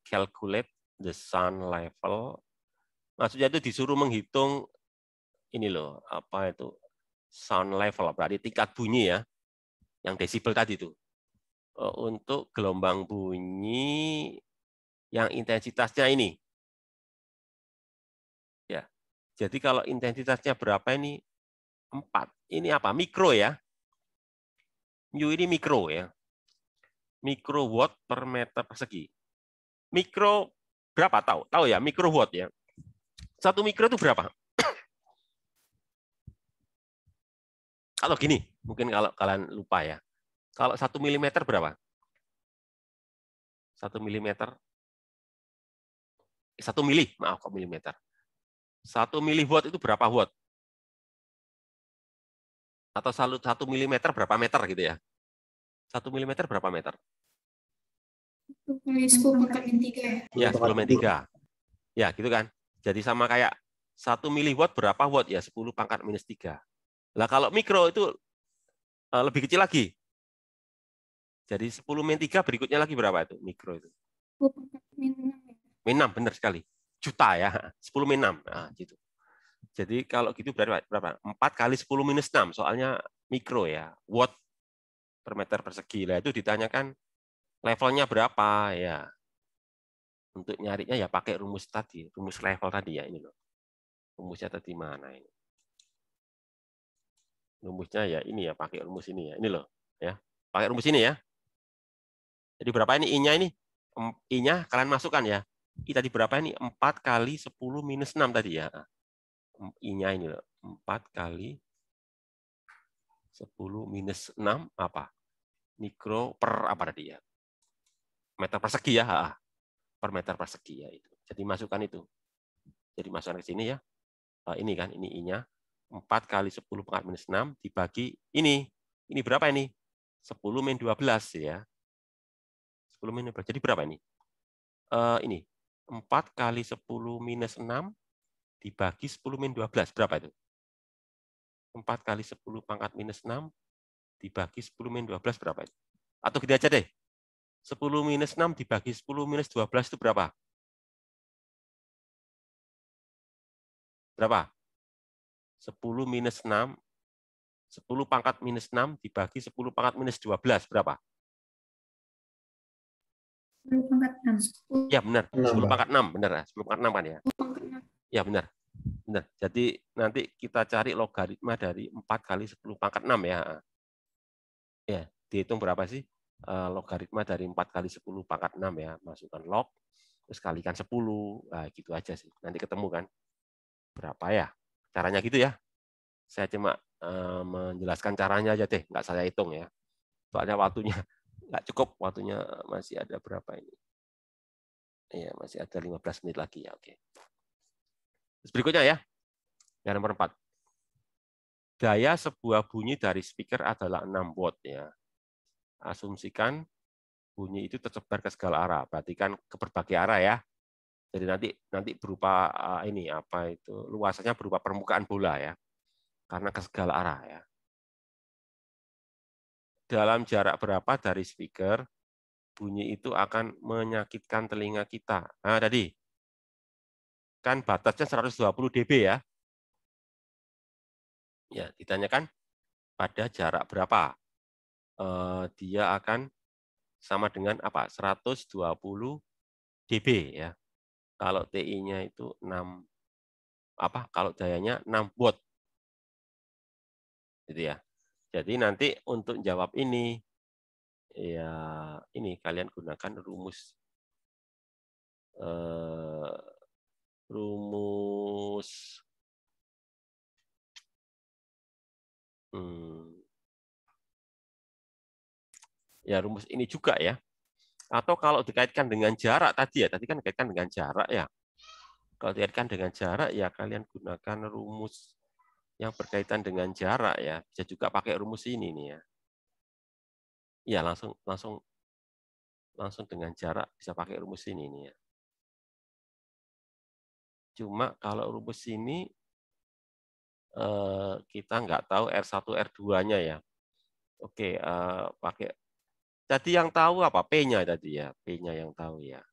Calculate the sound level. Maksudnya itu disuruh menghitung ini loh, apa itu? Sound level, berarti tingkat bunyi ya. Yang desibel tadi itu. Untuk gelombang bunyi yang intensitasnya ini. Ya. Jadi kalau intensitasnya berapa ini? 4. Ini apa? Mikro ya. Mu ini mikro ya. Mikrowatt per meter persegi. Mikro berapa? Tahu ya, mikrowatt ya. 1 mikro itu berapa? Atau gini, mungkin kalau kalian lupa ya. Kalau 1 milimeter berapa? 1 milimeter. 1 mili, maaf kok milimeter. 1 miliwatt itu berapa watt? Atau 1 milimeter berapa meter gitu ya? 1 milimeter berapa meter? 10⁻³ Ya, 10⁻³ Ya, gitu kan. Jadi sama kayak 1 miliwatt berapa watt ya? 10⁻⁻3. Lah kalau mikro itu lebih kecil lagi. Jadi 10⁻³ berikutnya lagi berapa itu? Mikro itu. -6, benar sekali. Juta ya. 10⁻⁶. Nah, gitu. Jadi kalau gitu berapa? 4 kali 10⁻⁶. Soalnya mikro ya. Watt per meter persegi. Lah itu ditanyakan levelnya berapa ya. Untuk nyarinya ya pakai rumus tadi, rumus level tadi ya ini loh. Rumusnya tadi mana ini? Rumusnya ya ini ya, pakai rumus ini ya. Ini loh, ya. Pakai rumus ini ya. Jadi berapa ini I-nya ini? I-nya kalian masukkan ya. I tadi berapa ini? 4 kali 10⁻⁶ tadi ya. I-nya ini loh. 4 kali 10⁻⁶ apa? Mikro per apa tadi ya? Meter persegi ya. Per meter persegi ya itu. Jadi masukkan itu. Jadi masukkan ke sini ya. Ini kan, ini I-nya. 4 kali 10⁻⁶ dibagi ini. Ini berapa ini? 10⁻12 ya. 10⁻12. Jadi berapa ini? Ini 4 kali 10⁻⁶ dibagi 10⁻12. Berapa itu? 4 kali 10⁻⁶ dibagi 10⁻12 berapa itu? Atau gini aja deh. 10⁻⁶ dibagi 10⁻12 itu berapa? Berapa? 10⁻⁶. 10⁻⁻⁶ dibagi 10⁻⁻12 berapa? 10⁻⁶. Ya benar, 10⁻⁶ benar ya, 10⁻⁶ kan ya. 10⁻⁶. Ya benar. Benar. Jadi nanti kita cari logaritma dari 4 kali 10⁻⁶ ya. Ya, dihitung berapa sih? Logaritma dari 4 kali 10⁻⁶ ya. Masukkan log, terus kalikan 10. Nah, gitu aja sih. Nanti ketemu kan. Berapa ya? Caranya gitu ya. Saya cuma menjelaskan caranya aja deh, nggak saya hitung ya. Soalnya waktunya nggak cukup, waktunya masih ada berapa ini? Iya, masih ada 15 menit lagi ya. Oke. Terus berikutnya ya. Yang nomor 4. Daya sebuah bunyi dari speaker adalah 6 watt ya. Asumsikan bunyi itu tersebar ke segala arah. Berarti kan ke berbagai arah ya. Jadi nanti berupa ini apa itu luasannya berupa permukaan bola ya. Karena ke segala arah ya. Dalam jarak berapa dari speaker bunyi itu akan menyakitkan telinga kita. Nah, tadi kan batasnya 120 dB ya. Ya, ditanyakan pada jarak berapa. Dia akan sama dengan apa? 120 dB ya. Kalau TI-nya itu 6 apa? Kalau dayanya 6 watt. Gitu ya. Jadi nanti untuk jawab ini ya ini kalian gunakan rumus rumus ini juga ya. Atau kalau dikaitkan dengan jarak tadi ya, tadi kan dikaitkan dengan jarak ya. Kalau dikaitkan dengan jarak ya kalian gunakan rumus yang berkaitan dengan jarak ya. Bisa juga pakai rumus ini nih ya. Ya langsung dengan jarak bisa pakai rumus ini nih ya. Cuma kalau rumus ini kita nggak tahu R1 R2-nya ya. Oke, pakai tadi yang tahu apa? P-nya tadi ya, P-nya yang tahu ya.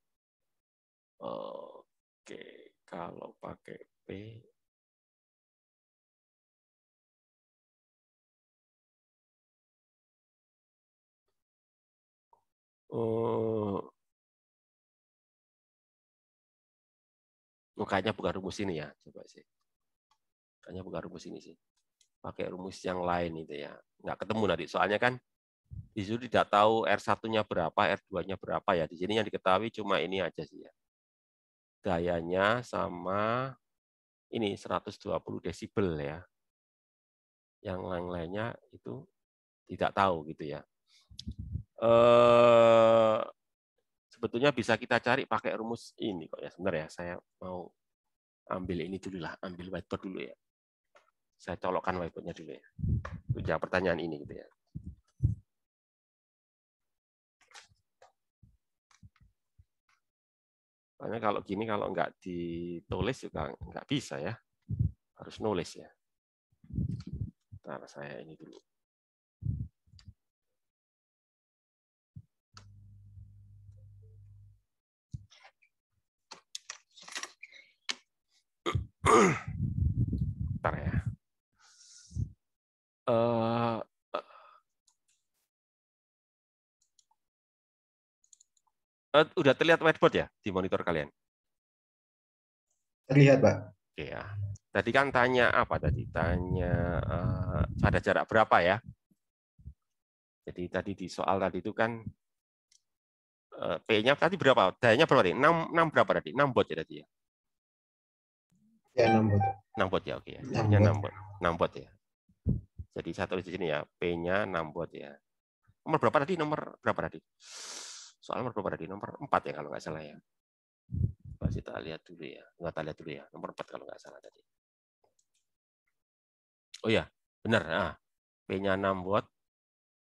Oke, kalau pakai P kayaknya bukan rumus ini ya, coba sih. Kayaknya bukan rumus ini sih. Pakai rumus yang lain itu ya. Nggak ketemu nanti. Soalnya kan di situ tidak tahu R1-nya berapa, R2-nya berapa ya. Di sini yang diketahui cuma ini aja sih ya. Gayanya sama ini 120 desibel ya. Yang lain-lainnya itu tidak tahu gitu ya. Sebetulnya bisa kita cari pakai rumus ini kok ya. Sebentar ya, saya mau ambil ini dulu lah, ambil whiteboard dulu ya. Saya colokkan whiteboard-nya dulu ya. Untuk jawab pertanyaan ini gitu ya. Soalnya kalau gini kalau nggak ditulis juga nggak bisa ya. Harus nulis ya. Ntar saya ini dulu. Ntar ya. Udah terlihat whiteboard ya di monitor kalian? Terlihat, Pak. Oke ya. Tadi kan tanya apa tadi? Tanya pada jarak berapa ya? Jadi tadi di soal tadi itu kan P-nya tadi berapa? Dayanya berapa tadi? 6 berapa tadi? 6 watt ya tadi ya? Ya, 6 watt. 6 watt ya, oke ya. 6 P-nya 6 watt. watt. 6 watt ya. Jadi saya tulis di sini ya, P-nya 6 watt ya. Nomor berapa tadi? Nomor berapa tadi? Soal nomor berapa tadi? Nomor 4 ya kalau nggak salah ya. Coba kita lihat dulu ya. Nggak kita lihat dulu ya. Nomor 4 kalau nggak salah tadi. Oh ya, benar. Nah, P-nya 6 watt.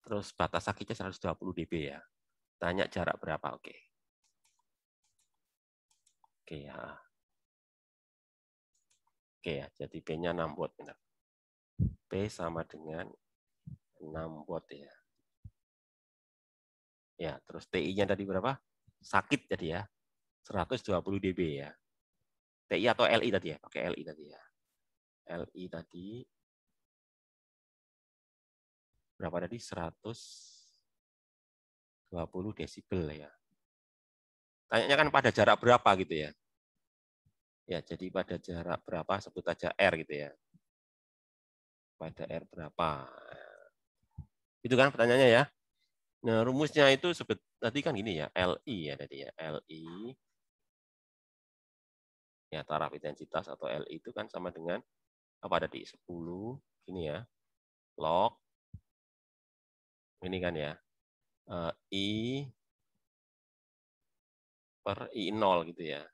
Terus batas sakitnya 120 dB ya. Tanya jarak berapa? Oke. Oke ya. Oke ya, jadi P-nya 6 watt. Benar. P sama dengan 6 watt ya. Ya, terus TI-nya tadi berapa? Sakit tadi ya. 120 dB ya. TI atau LI tadi ya? Pakai LI tadi ya. LI tadi berapa tadi? 120 desibel ya. Tanyanya kan pada jarak berapa gitu ya. Ya, jadi pada jarak berapa sebut aja R gitu ya. Pada R berapa. Itu kan pertanyaannya ya. Nah, rumusnya itu tadi kan gini ya, LI ya tadi ya. LI ya taraf intensitas atau LI itu kan sama dengan apa tadi? 10 ini ya. Log ini kan ya. I per I0 gitu ya.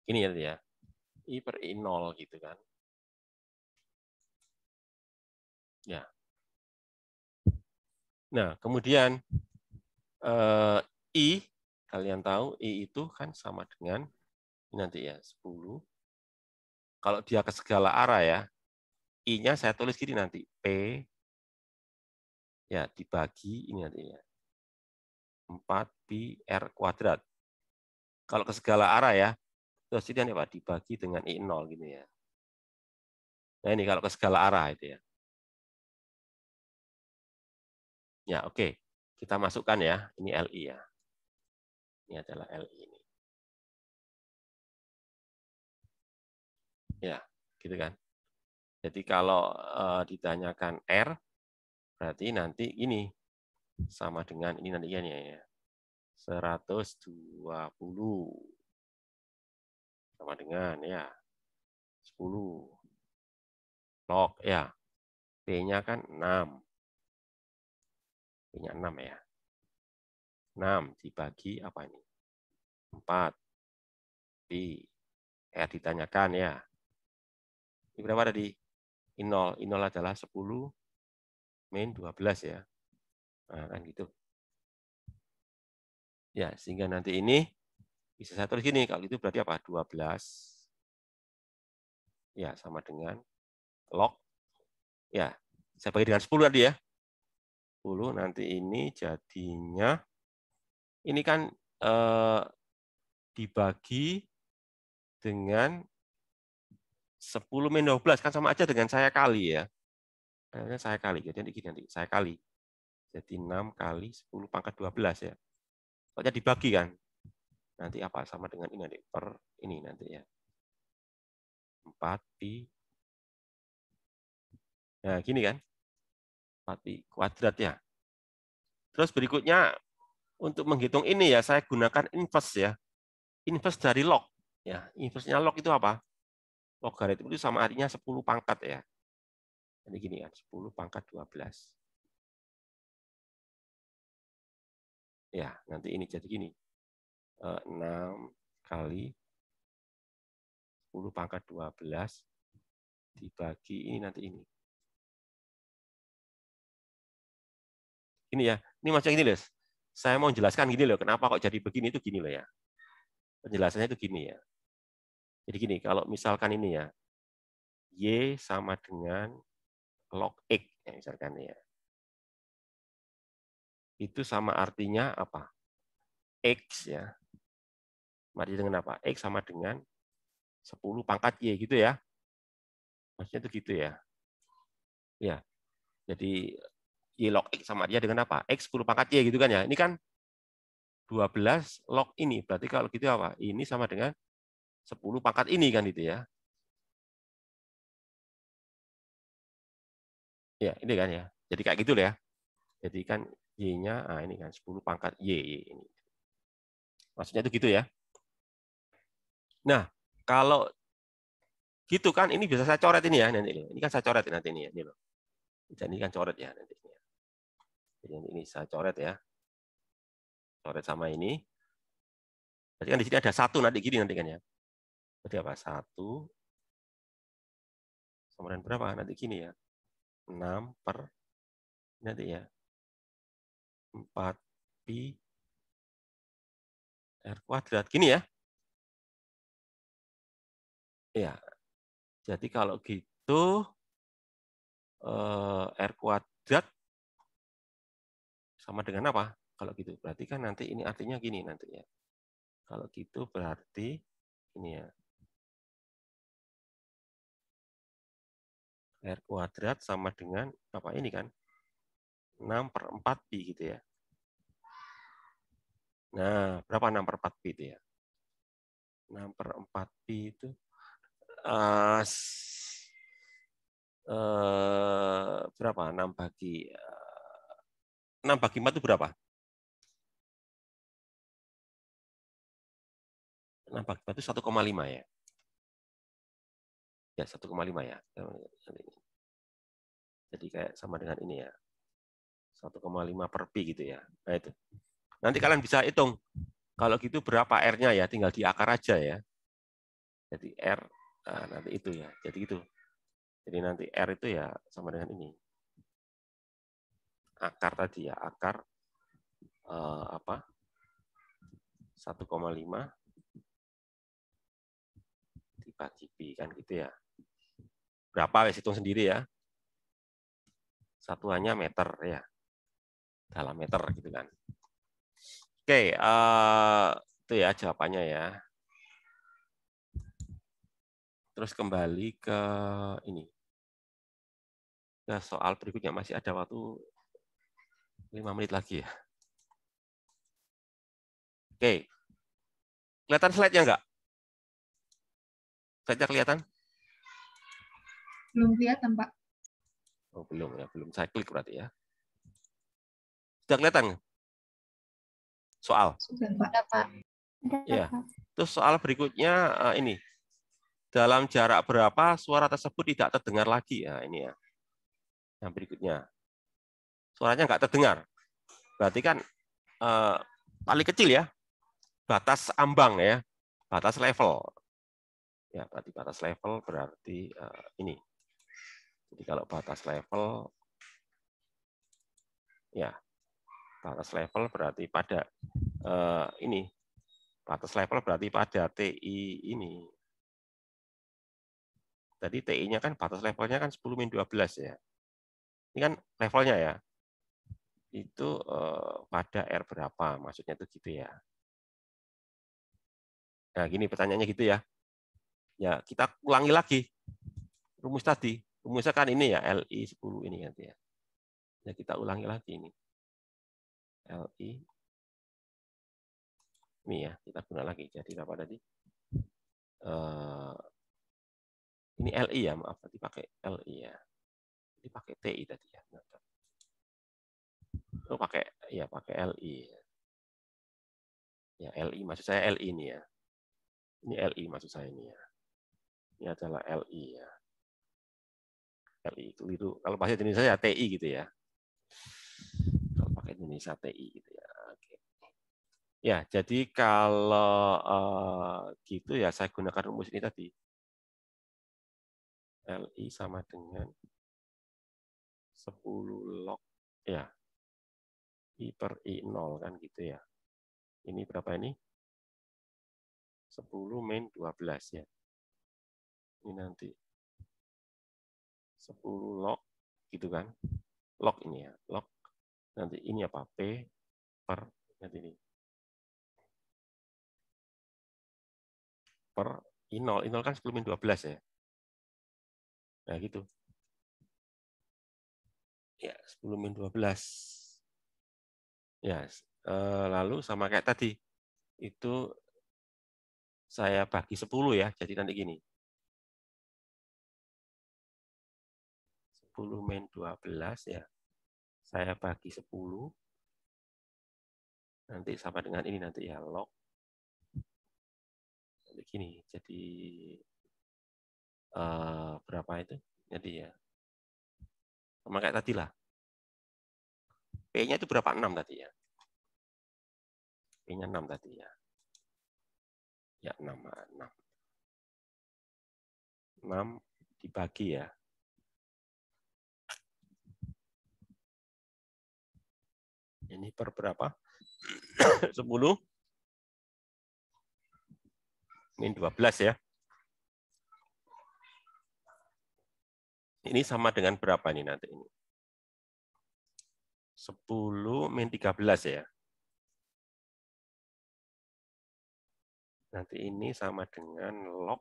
Ini ya. I per I0 gitu kan. Ya. Nah, kemudian I, kalian tahu I itu kan sama dengan ini nanti ya 10. Kalau dia ke segala arah ya, I-nya saya tulis gini nanti P ya dibagi ini nanti ya 4pi R kuadrat. Kalau ke segala arah ya, terus ini apa dibagi dengan I0 gitu ya. Nah ini kalau ke segala arah itu ya. Ya oke, kita masukkan ya, ini LI ya. Ini adalah LI ini. Ya, gitu kan. Jadi kalau ditanyakan R, berarti nanti ini sama dengan ini nanti ya. 120 sama dengan ya 10 log ya. P-nya kan 6. P-nya 6 ya. 6 dibagi apa ini? 4. Pi. R ditanyakan ya. Ini berapa tadi? I0. I0 adalah 10 min 12 ya. Nah, kan gitu. Ya, sehingga nanti ini bisa saya tulis gini. Kalau itu berarti apa? 12. Ya, sama dengan log. Ya, saya bagi dengan 10 tadi ya. 10 nanti ini jadinya ini kan dibagi dengan 10 min 12 kan sama aja dengan saya kali ya. Saya kali. Jadi nanti saya kali. Jadi 6 kali 10 pangkat 12 ya. Pokoknya dibagi kan. Nanti apa sama dengan ini nanti per ini nanti ya. 4pi. Nah, gini kan. 4pi kuadrat ya. Terus berikutnya untuk menghitung ini ya saya gunakan inverse ya. Inverse dari log ya. Inverse-nya log itu apa? Logaritma itu sama artinya 10 pangkat ya. Jadi gini kan, 10 pangkat 12. Ya, nanti ini jadi gini. 6 kali 10 pangkat 12 dibagi ini nanti ini. Ini ya, ini macam ini loh. Saya mau jelaskan gini loh, kenapa kok jadi begini itu gini loh ya. Penjelasannya itu gini ya. Jadi gini, kalau misalkan ini ya, Y sama dengan log X, ya misalkan ya. Itu sama artinya apa? X ya. Artinya dengan apa? X sama dengan 10 pangkat Y gitu ya. Maksudnya itu gitu ya. Ya. Jadi Y log X sama dia dengan apa? X 10 pangkat Y gitu kan ya. Ini kan 12 log ini. Berarti kalau gitu apa? Ini sama dengan 10 pangkat ini kan itu ya. Ya, ini kan ya. Jadi kayak gitu ya. Jadi kan Y-nya, ini kan 10 pangkat Y. Ini. Maksudnya itu gitu ya. Nah, kalau gitu kan ini bisa saya coret ini ya. Nanti ini kan saya coret nanti ini ya. Ini loh. Jadi ini kan coret ya nanti. Jadi ini saya coret ya. Coret sama ini. Jadi kan di sini ada 1 nanti gini nanti kan ya. Jadi apa? 1 sama dengan berapa? Nanti gini ya. 6 per nanti ya. 4pi R kuadrat. Gini ya. Ya. Jadi kalau gitu R kuadrat sama dengan apa? Kalau gitu. Berarti kan nanti ini artinya gini nanti ya. Kalau gitu berarti ini ya. R kuadrat sama dengan apa ini kan? 6 per 4pi gitu ya. Nah, berapa 6 per 4pi itu ya? 6 per 4pi itu berapa? 6 bagi 4 itu berapa? 6 bagi 4 itu 1,5 ya. Ya, 1,5 ya. Jadi kayak sama dengan ini ya. 1,5 per pi gitu ya. Nah itu. Nanti kalian bisa hitung. Kalau gitu berapa R-nya ya, tinggal diakar aja ya. Jadi R, nanti itu ya. Jadi itu. Jadi nanti R itu ya sama dengan ini. Akar tadi ya, akar apa 1,5 dibagi pi kan gitu ya. Berapa wes hitung sendiri ya. Satuannya meter ya. Dalam meter gitu kan. Oke, itu ya jawabannya ya. Terus kembali ke ini. Ke soal berikutnya, masih ada waktu 5 menit lagi ya. Oke. Kelihatan slide-nya enggak? Slide-nya kelihatan? Belum kelihatan, Pak. Oh, belum ya, belum saya klik berarti ya. Sudah kelihatan? Soal. Sudah, Pak. Pak. Ya. Terus soal berikutnya ini. Dalam jarak berapa suara tersebut tidak terdengar lagi? Ya, ini ya. Yang berikutnya. Suaranya nggak terdengar. Berarti kan paling kecil ya. Batas ambang ya. Batas level. Ya, berarti batas level berarti ini. Jadi kalau batas level ya. Batas level berarti pada ini. Batas level berarti pada TI ini. Tadi TI-nya kan batas levelnya kan 10-12 ya. Ini kan levelnya ya. Itu pada R berapa? Maksudnya itu gitu ya. Nah, gini pertanyaannya gitu ya. Ya, kita ulangi lagi rumus tadi. Rumusnya kan ini ya, LI 10 ini nanti ya. Ya, kita ulangi lagi ini. LI ini ya, kita guna lagi. Jadi apa tadi? Ini LI ya, maaf tadi pakai LI ya. Ini pakai TI tadi ya. Oh, pakai ya pakai LI. Ya, LI maksud saya LI ini ya. Ini LI maksud saya ini ya. Ini adalah LI ya. LI keliru. Kalau bahasa Indonesia ya TI gitu ya. Kalau pakai Indonesia TI gitu ya. Oke. Ya, jadi kalau gitu ya saya gunakan rumus ini tadi. LI sama dengan 10 log ya. I per I0 kan gitu ya. Ini berapa ini? 10 min 12 ya. Ini nanti 10 log gitu kan. Log ini ya, log. Nanti ini apa? P per nanti ini. Per I0. I0 kan 10 min 12 ya. Nah, gitu. Ya, 10 min 12. Ya, lalu sama kayak tadi. Itu saya bagi 10 ya. Jadi nanti gini. 10 min 12 ya. Saya bagi 10. Nanti sama dengan ini nanti ya, log. Nanti gini. Jadi berapa itu? Jadi ya. Sama kayak tadi lah. P-nya itu berapa? 6 tadi ya. P-nya 6 tadi ya. Ya, 6. 6 dibagi ya. Ini per berapa? 10 min 12 ya. Ini sama dengan berapa nih nanti ini? 10 min 13 ya. Nanti ini sama dengan log.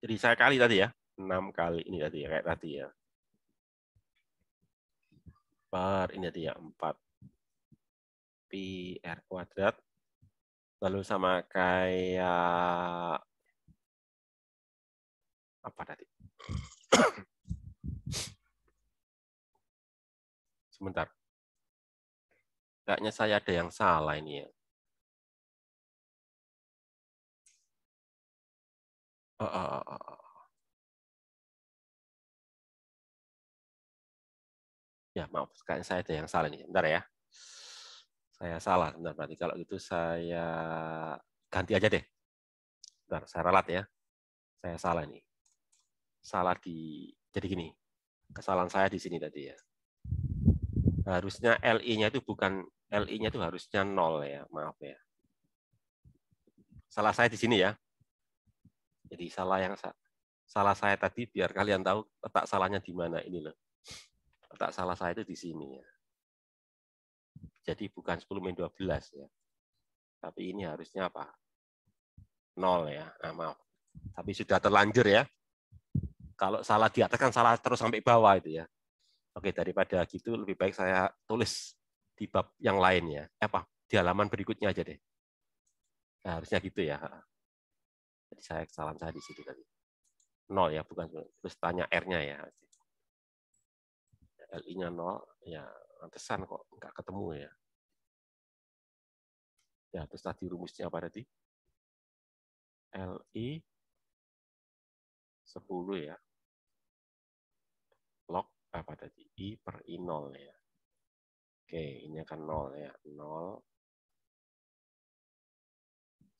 Jadi saya kali tadi ya. 6 kali ini tadi ya, kayak tadi ya. Per ini tadi ya, 4 pi R kuadrat. Lalu sama kayak apa tadi? Sebentar. Kayaknya saya ada yang salah ini ya. Ya, maaf. Kayaknya saya ada yang salah nih. Bentar ya. Saya salah. Bentar, berarti kalau gitu saya ganti aja deh. Bentar, saya ralat ya. Saya salah nih. Salah di... Jadi gini. Kesalahan saya di sini tadi ya. Harusnya LI-nya itu bukan, LI-nya itu harusnya 0 ya, maaf ya. Salah saya di sini ya. Jadi salah saya tadi biar kalian tahu letak salahnya di mana ini loh. Letak salah saya itu di sini ya. Jadi bukan 10-12 ya. Tapi ini harusnya apa? 0 ya. Nah, maaf. Tapi sudah terlanjur ya. Kalau salah di atas kan salah terus sampai bawah itu ya. Oke, daripada gitu lebih baik saya tulis di bab yang lain ya. Di halaman berikutnya aja deh. Nah, harusnya gitu ya. Jadi kesalahan saya di situ tadi. 0 ya, bukan. Terus tanya R-nya ya. LI-nya 0, ya pantesan kok nggak ketemu ya. Ya, terus tadi rumusnya apa tadi? LI 10 ya. Log apa tadi? I per I0 ya. Oke, ini akan 0 ya. 0,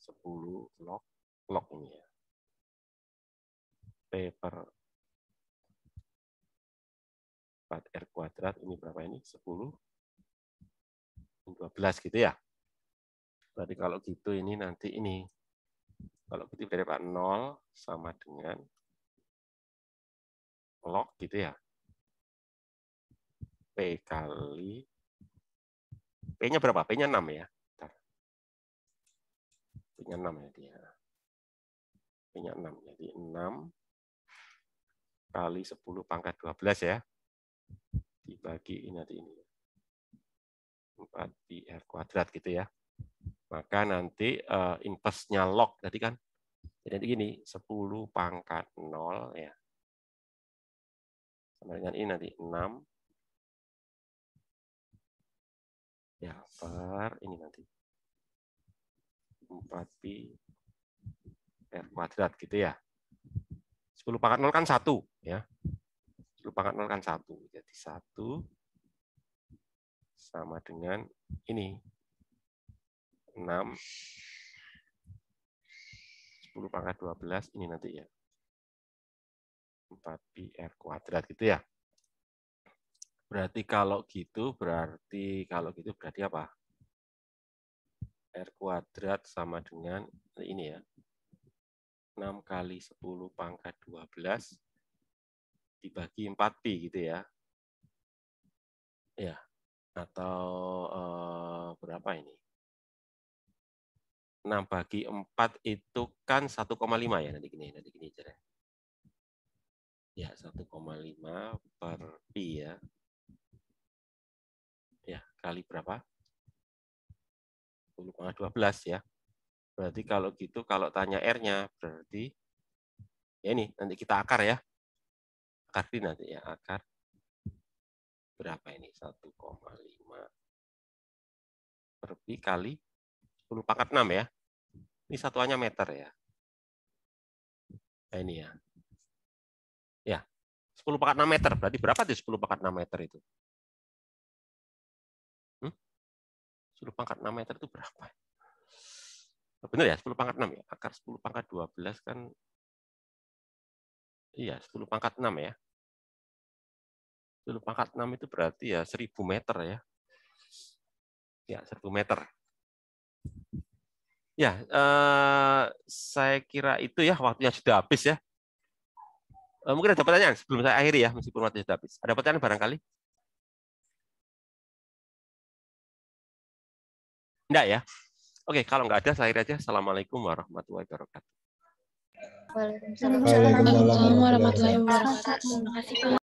10 log ini ya. P per 4R kuadrat, ini berapa ini? 10, 12 gitu ya. Berarti kalau gitu ini nanti ini. Kalau gitu dari 0 sama dengan log gitu ya. P kali, P-nya berapa? P-nya 6 ya. P-nya 6 ya dia. P-nya 6. Jadi 6 kali 10 pangkat 12 ya. Dibagi ini nanti ini. 4πr kuadrat gitu ya. Maka nanti inverse-nya log tadi kan. Jadi nanti gini, 10 pangkat 0 ya. Sama dengan ini nanti 6 ya per ini nanti 4πr kuadrat gitu ya. 10 pangkat 0 kan 1 ya. 10 pangkat 0 kan 1. Jadi 1 sama dengan ini 6 10 pangkat 12 ini nanti ya 4πr kuadrat gitu ya. Berarti kalau gitu berarti apa? R kuadrat sama dengan ini ya. 6 kali 10 pangkat 12 dibagi 4π gitu ya. Ya. Atau berapa ini? 6 bagi 4 itu kan 1,5 ya, nanti gini aja deh. Ya, 1,5 per pi ya. Ya, kali berapa? 10,12 ya. Berarti kalau gitu, kalau tanya R-nya, berarti ya ini, nanti kita akar ya. Akar ini nanti ya, akar berapa ini? 1,5 per pi kali 10 pangkat 6 ya. Ini satuannya meter ya. Nah ini ya. Ya, 10 pangkat 6 meter. Berarti berapa tuh 10 pangkat 6 meter itu? 10 pangkat 6 meter itu berapa? Benar ya, 10 pangkat 6 ya. Akar 10 pangkat 12 kan, iya 10 pangkat 6 ya. 10 pangkat 6 itu berarti ya 1000 meter ya. Ya, 1000 meter. Ya, saya kira itu ya, waktunya sudah habis ya. Mungkin ada pertanyaan sebelum saya akhiri ya, meskipun waktunya sudah habis. Ada pertanyaan barangkali? Enggak ya? Oke, kalau enggak ada, saya akhiri aja. Assalamualaikum warahmatullahi wabarakatuh. Waalaikumsalam warahmatullahi wabarakatuh. Terima kasih, Pak.